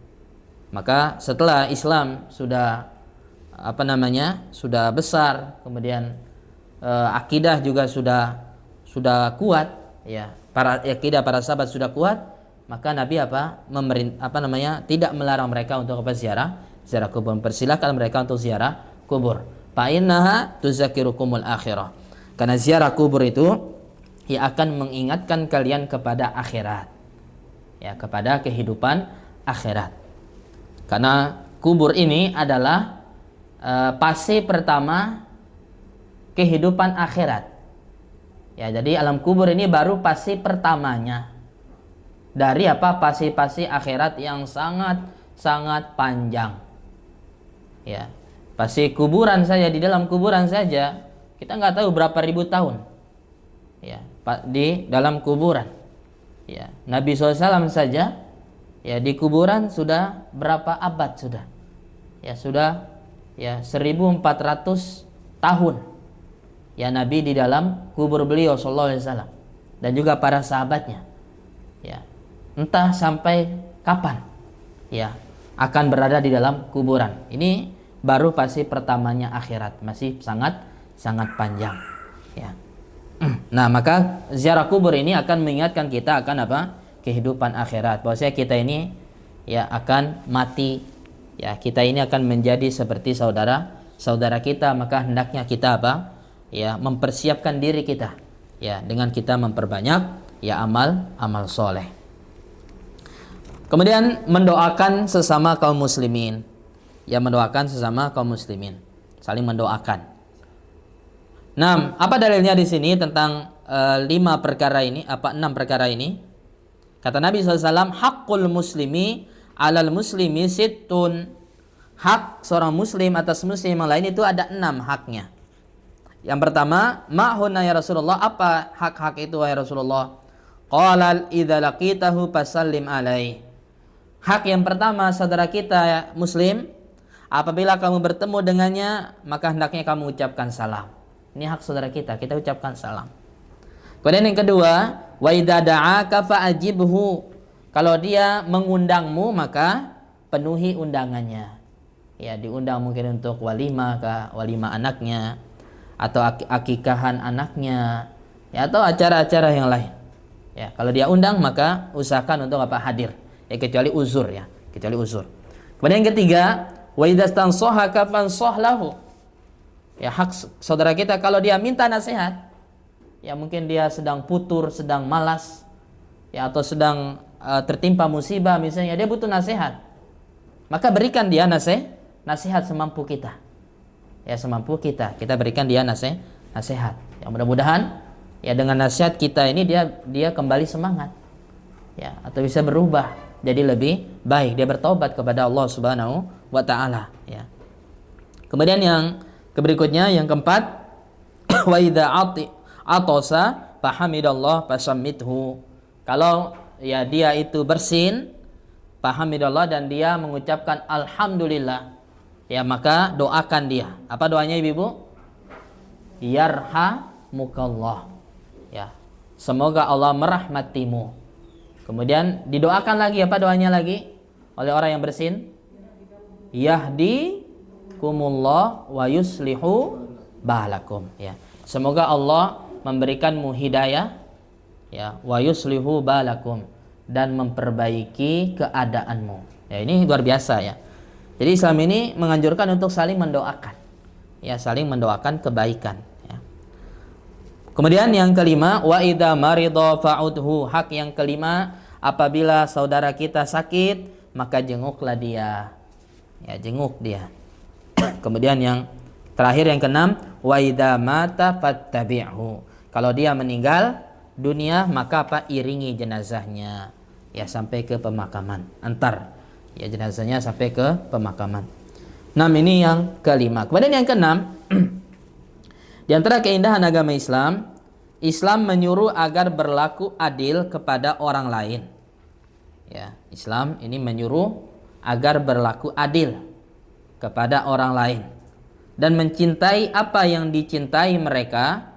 Maka setelah Islam sudah sudah besar, kemudian akidah juga sudah kuat ya, akidah para sahabat sudah kuat, maka Nabi tidak melarang mereka untuk ziarah kubur, mempersilahkan mereka untuk ziarah kubur. Fa innaha tuzakirukumul akhirah. Karena ziarah kubur itu ya akan mengingatkan kalian kepada akhirat. Ya, kepada kehidupan akhirat. Karena kubur ini adalah fase pertama kehidupan akhirat. Ya, jadi alam kubur ini baru fase pertamanya dari fase akhirat yang sangat panjang. Ya, fase kuburan saja, di dalam kuburan saja kita nggak tahu berapa ribu tahun. Ya, di dalam kuburan. Ya, Nabi SAW saja ya di kuburan sudah berapa abad sudah? Ya, sudah ya 1400 tahun. Ya, Nabi di dalam kubur beliau sallallahu alaihi wasallam dan juga para sahabatnya. Ya. Entah sampai kapan ya akan berada di dalam kuburan. Ini baru fase pertamanya akhirat, masih sangat panjang ya. Nah, maka ziarah kubur ini akan mengingatkan kita akan kehidupan akhirat. Bahwasanya kita ini ya akan mati. Ya, kita ini akan menjadi seperti saudara kita, maka hendaknya kita ya mempersiapkan diri kita ya dengan kita memperbanyak ya amal soleh. Kemudian mendoakan sesama kaum muslimin. Ya, mendoakan sesama kaum muslimin, saling mendoakan. Nah, apa dalilnya di sini tentang 6 perkara ini? Kata Nabi SAW, haqqul muslimi alal muslimi sittun. Hak seorang muslim atas muslim yang lain itu ada 6 haknya. Yang pertama, ma'hunna ya Rasulullah, apa hak-hak itu ya Rasulullah? Qala idza laqitahu fasallim alaih. Hak yang pertama saudara kita ya, muslim, apabila kamu bertemu dengannya, maka hendaknya kamu ucapkan salam. Ini hak saudara kita ucapkan salam. Kemudian yang kedua, wa idza da'aka fa'ajibhu. Kalau dia mengundangmu, maka penuhi undangannya. Ya, diundang mungkin untuk walimah anaknya, atau akikahan anaknya ya, atau acara-acara yang lain ya. Kalau dia undang maka usahakan untuk hadir ya, kecuali uzur. Kemudian yang ketiga, wa idzastansahaka fansahlahu. Ya, hak saudara kita kalau dia minta nasihat ya, mungkin dia sedang putur, sedang malas ya, atau sedang tertimpa musibah misalnya, dia butuh nasihat, maka berikan dia nasihat semampu kita. Ya, semampu kita berikan dia nasihat. Ya, mudah-mudahan ya dengan nasihat kita ini dia kembali semangat. Ya, atau bisa berubah jadi lebih baik, dia bertobat kepada Allah Subhanahu wa taala ya. Kemudian yang berikutnya, yang keempat, wa idza atasa fahamidallah fasammithu. Kalau ya dia itu bersin, fahamidallah, dan dia mengucapkan alhamdulillah, ya maka doakan dia. Apa doanya ibu-ibu? Yarhamukallah. Ya, semoga Allah merahmatimu. Kemudian didoakan lagi, apa doanya lagi oleh orang yang bersin? Yahdikumullah wa yuslihu balakum. Ya, semoga Allah memberikanmu hidayah, ya, wa yuslihu balakum, dan memperbaiki keadaanmu. Ya, ini luar biasa ya. Jadi Islam ini menganjurkan untuk saling mendoakan. Ya, saling mendoakan kebaikan ya. Kemudian yang kelima, wa idza marida fa'udhu. Hak yang kelima, apabila saudara kita sakit, maka jenguklah dia. Ya, jenguk dia. Kemudian yang terakhir yang keenam, wa idza mata fattabi'hu. Kalau dia meninggal dunia, maka iringi jenazahnya ya sampai ke pemakaman. Antar ya jenazahnya sampai ke pemakaman. 6 ini yang kelima. Kemudian yang keenam, di antara keindahan agama Islam, Islam menyuruh agar berlaku adil kepada orang lain. Ya, Islam ini menyuruh agar berlaku adil kepada orang lain dan mencintai apa yang dicintai mereka,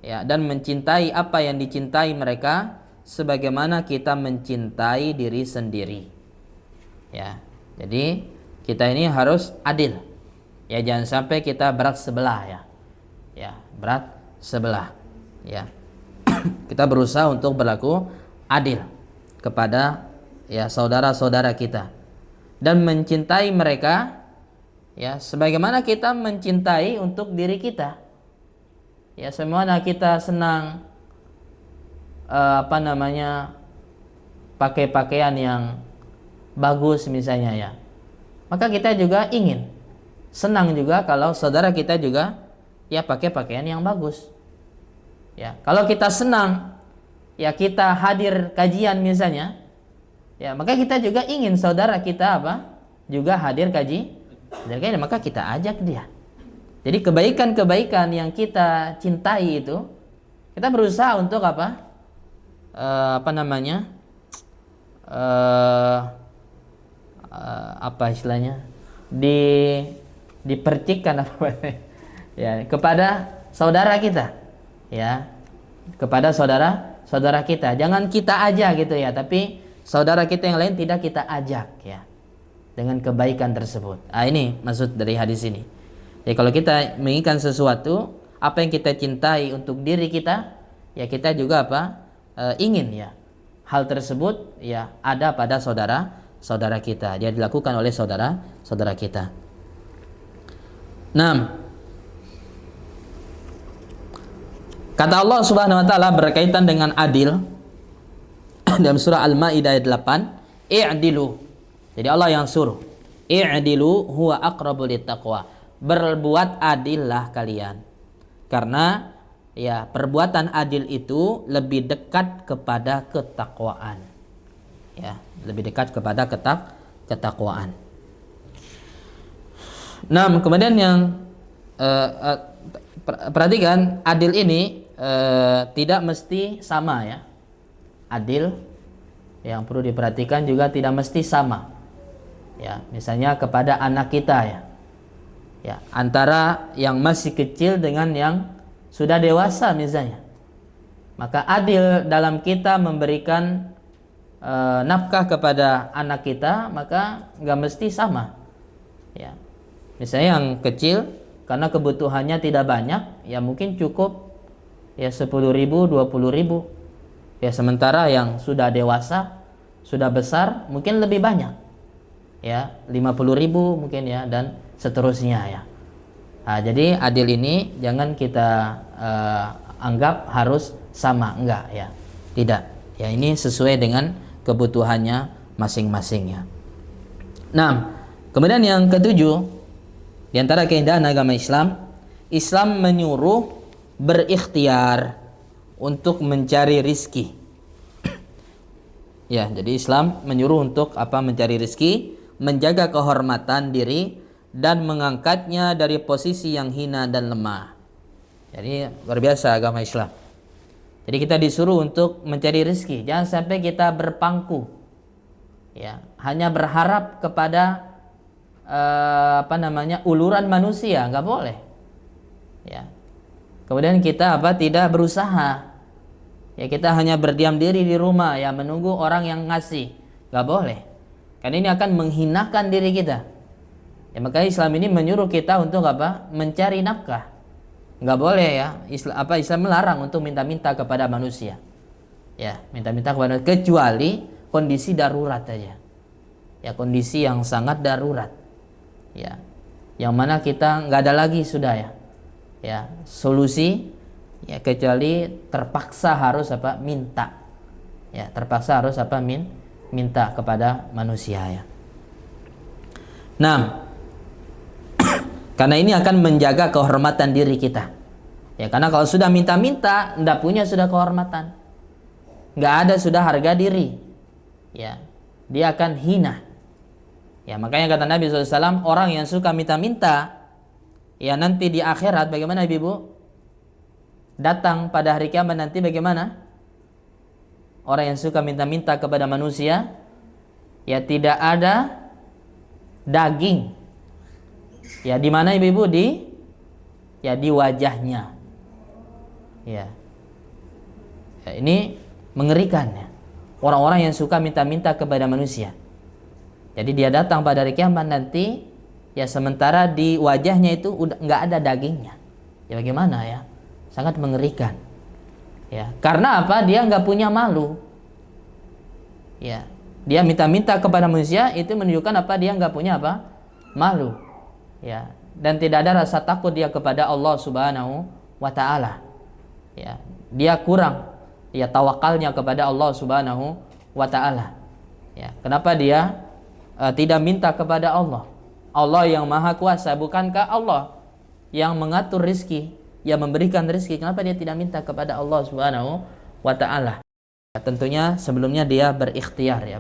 ya, dan mencintai apa yang dicintai mereka sebagaimana kita mencintai diri sendiri. Ya, jadi kita ini harus adil. Ya, jangan sampai kita berat sebelah ya. Ya, berat sebelah. Ya. Kita berusaha untuk berlaku adil kepada ya saudara-saudara kita dan mencintai mereka ya sebagaimana kita mencintai untuk diri kita. Ya, semuanya kita senang pakai pakaian yang bagus misalnya ya. Maka kita juga ingin senang juga kalau saudara kita juga ya pakai pakaian yang bagus. Ya, kalau kita senang ya kita hadir kajian misalnya, ya maka kita juga ingin saudara kita juga hadir kajian, maka kita ajak dia. Jadi kebaikan-kebaikan yang kita cintai itu kita berusaha untuk istilahnya dipercikkan ya kepada saudara kita, ya kepada saudara kita. Jangan kita aja gitu ya, tapi saudara kita yang lain tidak kita ajak ya dengan kebaikan tersebut. Ini maksud dari hadis ini. Ya, kalau kita menginginkan sesuatu, apa yang kita cintai untuk diri kita, ya kita juga ingin ya hal tersebut ya ada pada saudara kita. Dia dilakukan oleh saudara kita. 6. Kata Allah Subhanahu wa taala berkaitan dengan adil dalam surah Al-Maidah ayat 8, i'dilu. Jadi Allah yang suruh, i'dilu huwa aqrabu littaqwa. Berbuat adillah kalian. Karena ya perbuatan adil itu lebih dekat kepada ketakwaan. Ya, lebih dekat kepada ketakwaan. Nah, kemudian yang perhatikan, adil ini tidak mesti sama ya. Adil yang perlu diperhatikan juga tidak mesti sama. Ya, misalnya kepada anak kita ya. Ya, antara yang masih kecil dengan yang sudah dewasa misalnya. Maka adil dalam kita memberikan nafkah kepada anak kita, maka nggak mesti sama. Ya. Misalnya yang kecil karena kebutuhannya tidak banyak, ya mungkin cukup ya 10.000, 20.000. Ya, sementara yang sudah dewasa, sudah besar mungkin lebih banyak. Ya, 50.000 mungkin ya, dan seterusnya ya. Nah, jadi adil ini jangan kita anggap harus sama, enggak ya. Tidak. Ya, ini sesuai dengan kebutuhannya masing-masing ya. Nah, kemudian yang ketujuh, di antara keindahan agama Islam, Islam menyuruh berikhtiar untuk mencari rizki. Ya, jadi Islam menyuruh untuk mencari rizki, menjaga kehormatan diri dan mengangkatnya dari posisi yang hina dan lemah. Jadi luar biasa agama Islam. Jadi kita disuruh untuk mencari rizki, jangan sampai kita berpangku, ya, hanya berharap kepada uluran manusia, nggak boleh. Ya. Kemudian kita tidak berusaha. Ya, kita hanya berdiam diri di rumah ya menunggu orang yang ngasih, nggak boleh. Karena ini akan menghinakan diri kita. Ya, makanya Islam ini menyuruh kita untuk mencari nafkah. Nggak boleh ya. Islam melarang untuk minta-minta kepada manusia. Ya, minta-minta kepada, kecuali kondisi darurat aja. Ya, kondisi yang sangat darurat. Ya. Yang mana kita nggak ada lagi sudah ya. Ya, solusi ya kecuali terpaksa harus apa? Minta. Ya, terpaksa harus apa? Minta kepada manusia ya. Nah, karena ini akan menjaga kehormatan diri kita. Ya, karena kalau sudah minta-minta, ndak punya sudah kehormatan. Nggak ada sudah harga diri. Ya, dia akan hina. Ya, makanya kata Nabi SAW, orang yang suka minta-minta, ya nanti di akhirat bagaimana ibu? Datang pada hari kiamat nanti bagaimana? Orang yang suka minta-minta kepada manusia, ya tidak ada daging. Ya di mana ibu-ibu? Di wajahnya. Ya. Ya, ini mengerikan ya. Orang-orang yang suka minta-minta kepada manusia. Jadi dia datang pada hari kiamat nanti, ya sementara di wajahnya itu udah nggak ada dagingnya. Ya bagaimana ya? Sangat mengerikan. Ya, karena apa? Dia nggak punya malu. Ya, dia minta-minta kepada manusia itu menunjukkan apa? Dia nggak punya apa? Malu. Ya, dan tidak ada rasa takut dia kepada Allah Subhanahu wa taala. Ya, dia kurang ya tawakalnya kepada Allah Subhanahu wa taala. Ya, kenapa dia tidak minta kepada Allah? Allah yang Maha Kuasa, bukankah Allah yang mengatur rizki, yang memberikan rizki? Kenapa dia tidak minta kepada Allah Subhanahu wa taala? Ya, tentunya sebelumnya dia berikhtiar ya,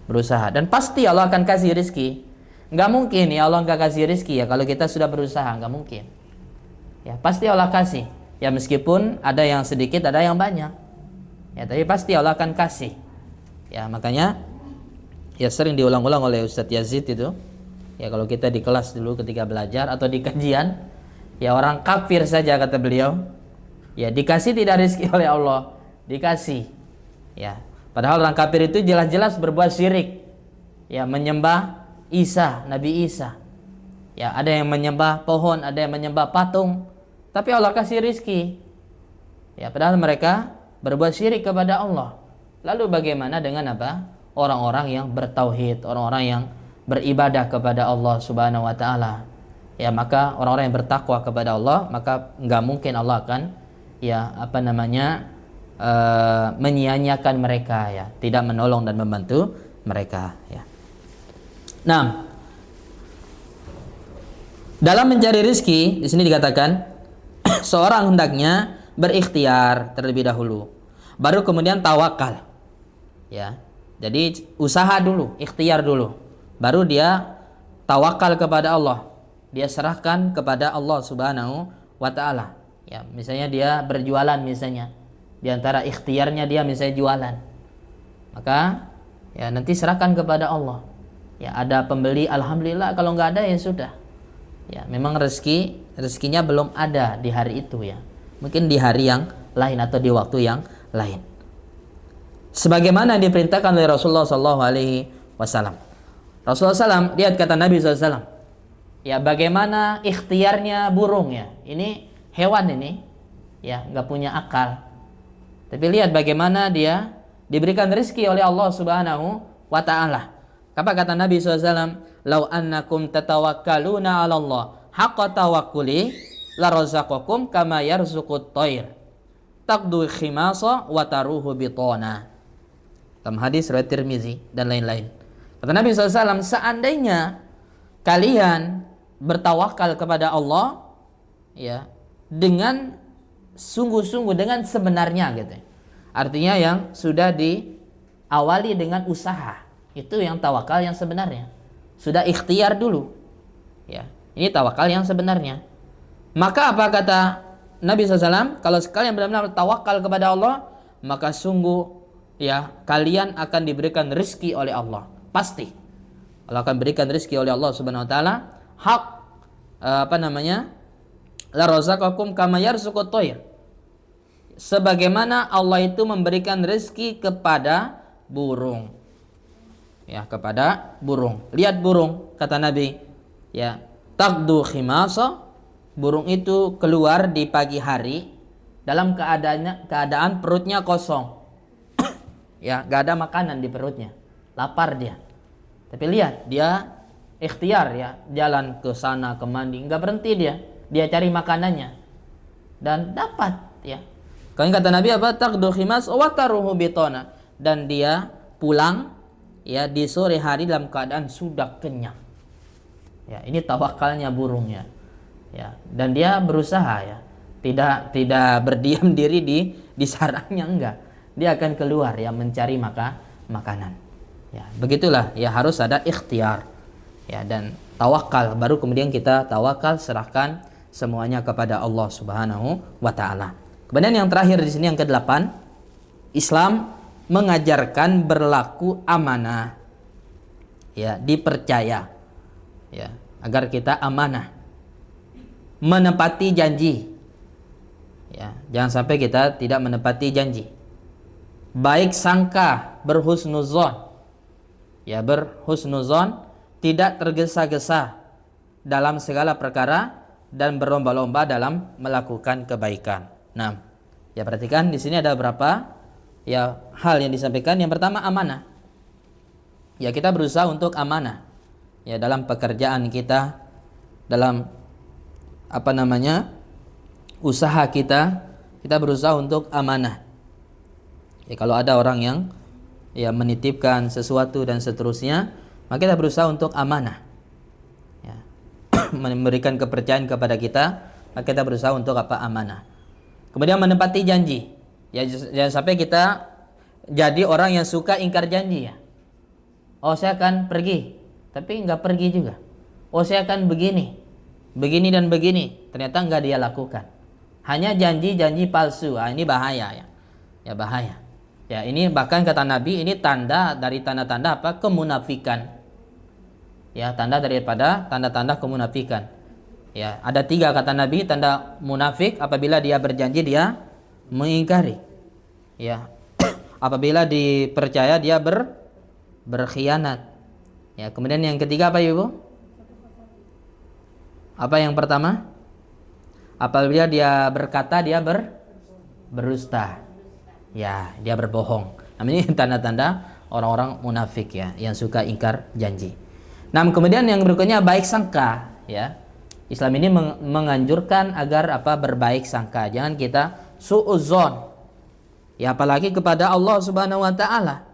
berusaha, dan pasti Allah akan kasih rizki. Nggak mungkin ya Allah nggak kasih rizki ya kalau kita sudah berusaha, nggak mungkin. Ya pasti Allah kasih. Ya meskipun ada yang sedikit, ada yang banyak. Ya tapi pasti Allah akan kasih. Ya makanya ya sering diulang-ulang oleh Ustadz Yazid itu. Ya kalau kita di kelas dulu ketika belajar atau di kajian, ya orang kafir saja kata beliau, ya dikasih tidak rizki oleh Allah, dikasih. Ya padahal orang kafir itu jelas-jelas berbuat syirik. Ya menyembah Isa, Nabi Isa. Ya ada yang menyembah pohon, ada yang menyembah patung. Tapi Allah kasih rizki. Ya padahal mereka berbuat syirik kepada Allah. Lalu bagaimana dengan apa? Orang-orang yang bertauhid, orang-orang yang beribadah kepada Allah Subhanahu wa taala. Ya maka orang-orang yang bertakwa kepada Allah, maka nggak mungkin Allah akan ya menyia-nyiakan mereka ya, tidak menolong dan membantu mereka ya. Nah, dalam mencari rizki di sini dikatakan seorang hendaknya berikhtiar terlebih dahulu, baru kemudian tawakal. Ya, jadi usaha dulu, ikhtiar dulu, baru dia tawakal kepada Allah. Dia serahkan kepada Allah Subhanahu wa taala. Ya, misalnya dia berjualan misalnya, di antara ikhtiarnya dia misalnya jualan, maka ya nanti serahkan kepada Allah. Ya ada pembeli, alhamdulillah, kalau nggak ada ya sudah. Ya memang rezekinya belum ada di hari itu ya. Mungkin di hari yang lain atau di waktu yang lain. Sebagaimana diperintahkan oleh Rasulullah SAW. Rasulullah SAW, lihat kata Nabi SAW. Ya bagaimana ikhtiarnya burung ya. Ini hewan ini, ya nggak punya akal. Tapi lihat bagaimana dia diberikan rezeki oleh Allah Subhanahu wa taala. Apa kata Nabi SAW? Lau annakum tatawakkaluna 'ala Allah haqqa tawakkuli la razaqakum kama yarzuqut thair taqdu khimasa wa taruhu bitana. Dalam hadis riwayat Tirmizi dan lain-lain. Kata Nabi SAW, seandainya kalian bertawakal kepada Allah ya dengan sungguh-sungguh, dengan sebenarnya gitu. Artinya yang sudah diawali dengan usaha. Itu yang tawakal yang sebenarnya. Sudah ikhtiar dulu. Ya, ini tawakal yang sebenarnya. Maka apa kata Nabi SAW? Kalau sekalian benar-benar tawakal kepada Allah, maka sungguh ya kalian akan diberikan rezeki oleh Allah. Pasti. Allah akan berikan rezeki oleh Allah Subhanahu wa taala. Hak la razaqakum kama yarzuqut thair. Sebagaimana Allah itu memberikan rezeki kepada burung. Ya, kepada burung. Lihat burung, kata Nabi, ya, taqdu khimasa, burung itu keluar di pagi hari dalam keadaan perutnya kosong. ya nggak ada makanan di perutnya, lapar dia. Tapi lihat dia ikhtiar ya, jalan ke sana kemari, nggak berhenti dia cari makanannya dan dapat ya. Kalau kata Nabi apa? Taqdu khimas wa taruhu bitona, dan dia pulang ya di sore hari dalam keadaan sudah kenyang. Ya, ini tawakalnya burungnya. Ya, dan dia berusaha ya. Tidak berdiam diri di sarangnya, enggak. Dia akan keluar ya mencari makanan. Ya, begitulah ya, harus ada ikhtiar. Ya, dan tawakal, baru kemudian kita tawakal, serahkan semuanya kepada Allah Subhanahu wa taala. Kemudian yang terakhir di sini yang ke-8, Islam mengajarkan berlaku amanah. Ya, dipercaya. Ya, agar kita amanah. Menepati janji. Ya, jangan sampai kita tidak menepati janji. Baik sangka, berhusnuzon. Ya, berhusnuzon, tidak tergesa-gesa dalam segala perkara dan berlomba-lomba dalam melakukan kebaikan. Nah, ya perhatikan di sini ada beberapa ya hal yang disampaikan. Yang pertama, amanah. Ya, kita berusaha untuk amanah. Ya, dalam pekerjaan kita, dalam usaha kita berusaha untuk amanah. Ya, kalau ada orang yang ya menitipkan sesuatu dan seterusnya, maka kita berusaha untuk amanah. Ya. Memberikan kepercayaan kepada kita, maka kita berusaha untuk amanah. Kemudian menepati janji. Ya, jangan sampai kita jadi orang yang suka ingkar janji ya. Oh, saya akan pergi, tapi nggak pergi juga. Oh, saya akan begini dan begini, ternyata nggak dia lakukan. Hanya janji-janji palsu. Ini bahaya ya. Ya, bahaya. Ya, ini bahkan kata Nabi, ini tanda dari tanda-tanda kemunafikan. Ya, tanda daripada tanda-tanda kemunafikan. Ya, ada 3 kata Nabi tanda munafik: apabila dia berjanji dia mengingkari. Ya. Apabila dipercaya dia berkhianat. Ya, kemudian yang ketiga apa Ibu? Apa yang pertama? Apabila dia berkata dia berdusta. Ya, dia berbohong. Nah, ini tanda-tanda orang-orang munafik ya, yang suka ingkar janji. Nah, kemudian yang berikutnya baik sangka ya. Islam ini menganjurkan agar berbaik sangka. Jangan kita suudzon. Ya, apalagi kepada Allah Subhanahu wa taala.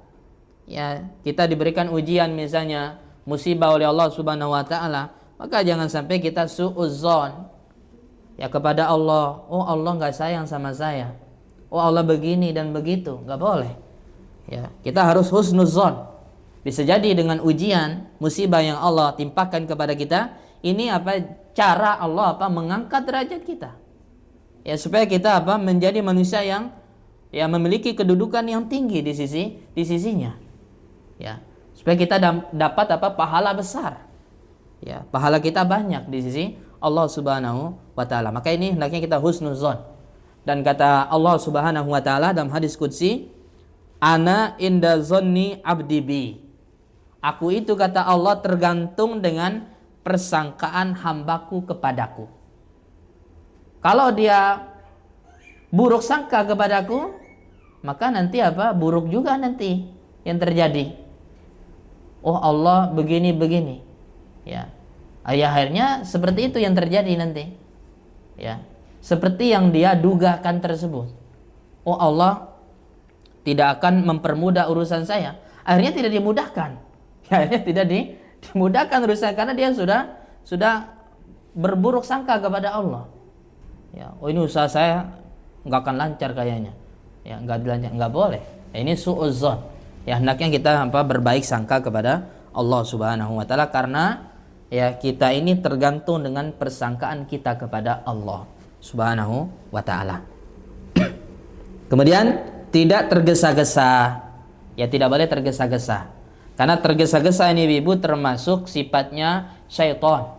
Ya, kita diberikan ujian misalnya, musibah oleh Allah Subhanahu wa taala, maka jangan sampai kita suudzon ya kepada Allah. Oh, Allah enggak sayang sama saya. Oh, Allah begini dan begitu, enggak boleh. Ya, kita harus husnuzon. Bisa jadi dengan ujian, musibah yang Allah timpakan kepada kita, ini cara Allah mengangkat derajat kita. Ya, supaya kita menjadi manusia yang ya memiliki kedudukan yang tinggi di sisinya. Ya, supaya kita dapat pahala besar. Ya, pahala kita banyak di sisi Allah Subhanahu wa taala. Maka ini hendaknya kita husnuzon. Dan kata Allah Subhanahu wa taala dalam hadis qudsi, ana inda zonni abdi bi. Aku itu, kata Allah, tergantung dengan persangkaan hambaku kepadaku. Kalau dia buruk sangka kepadaku, maka nanti buruk juga nanti yang terjadi. Oh, Allah begini. Ya. Akhirnya seperti itu yang terjadi nanti. Ya. Seperti yang dia dugakan tersebut. Oh, Allah tidak akan mempermudah urusan saya. Akhirnya tidak dimudahkan. Akhirnya tidak dimudahkan urusan karena dia sudah berburuk sangka kepada Allah. Ya, oh ini usaha saya nggak akan lancar kayaknya. Ya, nggak boleh. Ya, ini suudzon. Ya, hendaknya kita berbaik sangka kepada Allah Subhanahu wa taala karena ya kita ini tergantung dengan persangkaan kita kepada Allah Subhanahu wa taala. Kemudian tidak tergesa-gesa. Ya, tidak boleh tergesa-gesa. Karena tergesa-gesa ini Ibu termasuk sifatnya syaitan.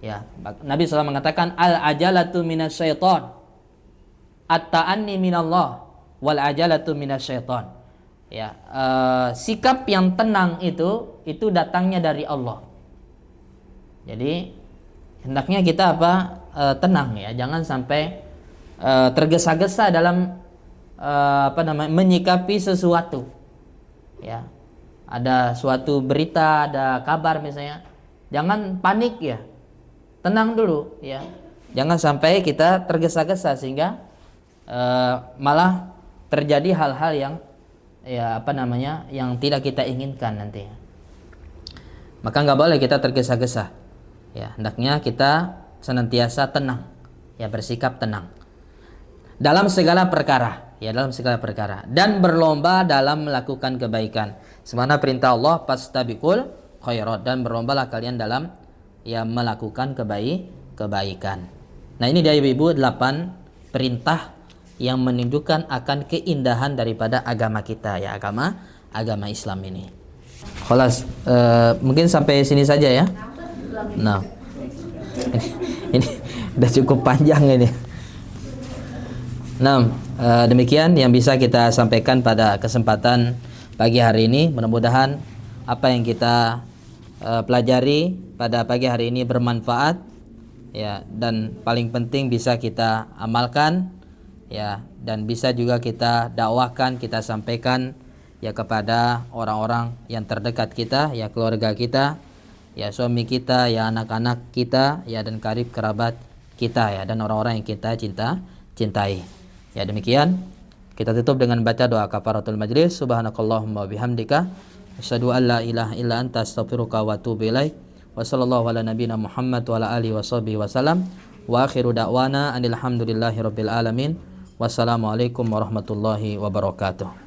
Ya, Nabi SAW mengatakan al-ajalatu minasyaiton. At-ta'anni minallah wal ajalatu minasyaiton. Ya, sikap yang tenang itu datangnya dari Allah. Jadi hendaknya kita tenang ya, jangan sampai tergesa-gesa dalam menyikapi sesuatu, ya. Ada suatu berita, ada kabar misalnya, jangan panik ya, tenang dulu ya, jangan sampai kita tergesa-gesa sehingga malah terjadi hal-hal yang yang tidak kita inginkan nanti. Maka nggak boleh kita tergesa-gesa ya, hendaknya kita senantiasa tenang ya, bersikap tenang dalam segala perkara ya, dalam segala perkara, dan berlomba dalam melakukan kebaikan sebagaimana perintah Allah, fastabiqul khairat, dan berlombalah kalian dalam ya melakukan kebaikan. Nah, ini dari ibu 8 perintah yang menunjukkan akan keindahan daripada agama kita ya, agama Islam ini. Khalas, mungkin sampai sini saja ya. Nah, ini udah cukup panjang ini. Nah, demikian yang bisa kita sampaikan pada kesempatan pagi hari ini. Mudah-mudahan apa yang kita pelajari pada pagi hari ini bermanfaat ya, dan paling penting bisa kita amalkan ya, dan bisa juga kita dakwahkan, kita sampaikan ya kepada orang-orang yang terdekat kita ya, keluarga kita ya, suami kita ya, anak-anak kita ya, dan karib kerabat kita ya, dan orang-orang yang kita cintai ya. Demikian kita tutup dengan baca doa kafaratul majlis. Subhanakallahumma bihamdika asyhadu an la ilaha illa anta astaghfiruka wa atubu ilaik. Wa sallallahu ala nabiyyina Muhammad wa ala alihi washabihi wasallam. Wa akhiru da'wana anil hamdulillahi rabbil alamin. Wassalamualaikum warahmatullahi wabarakatuh.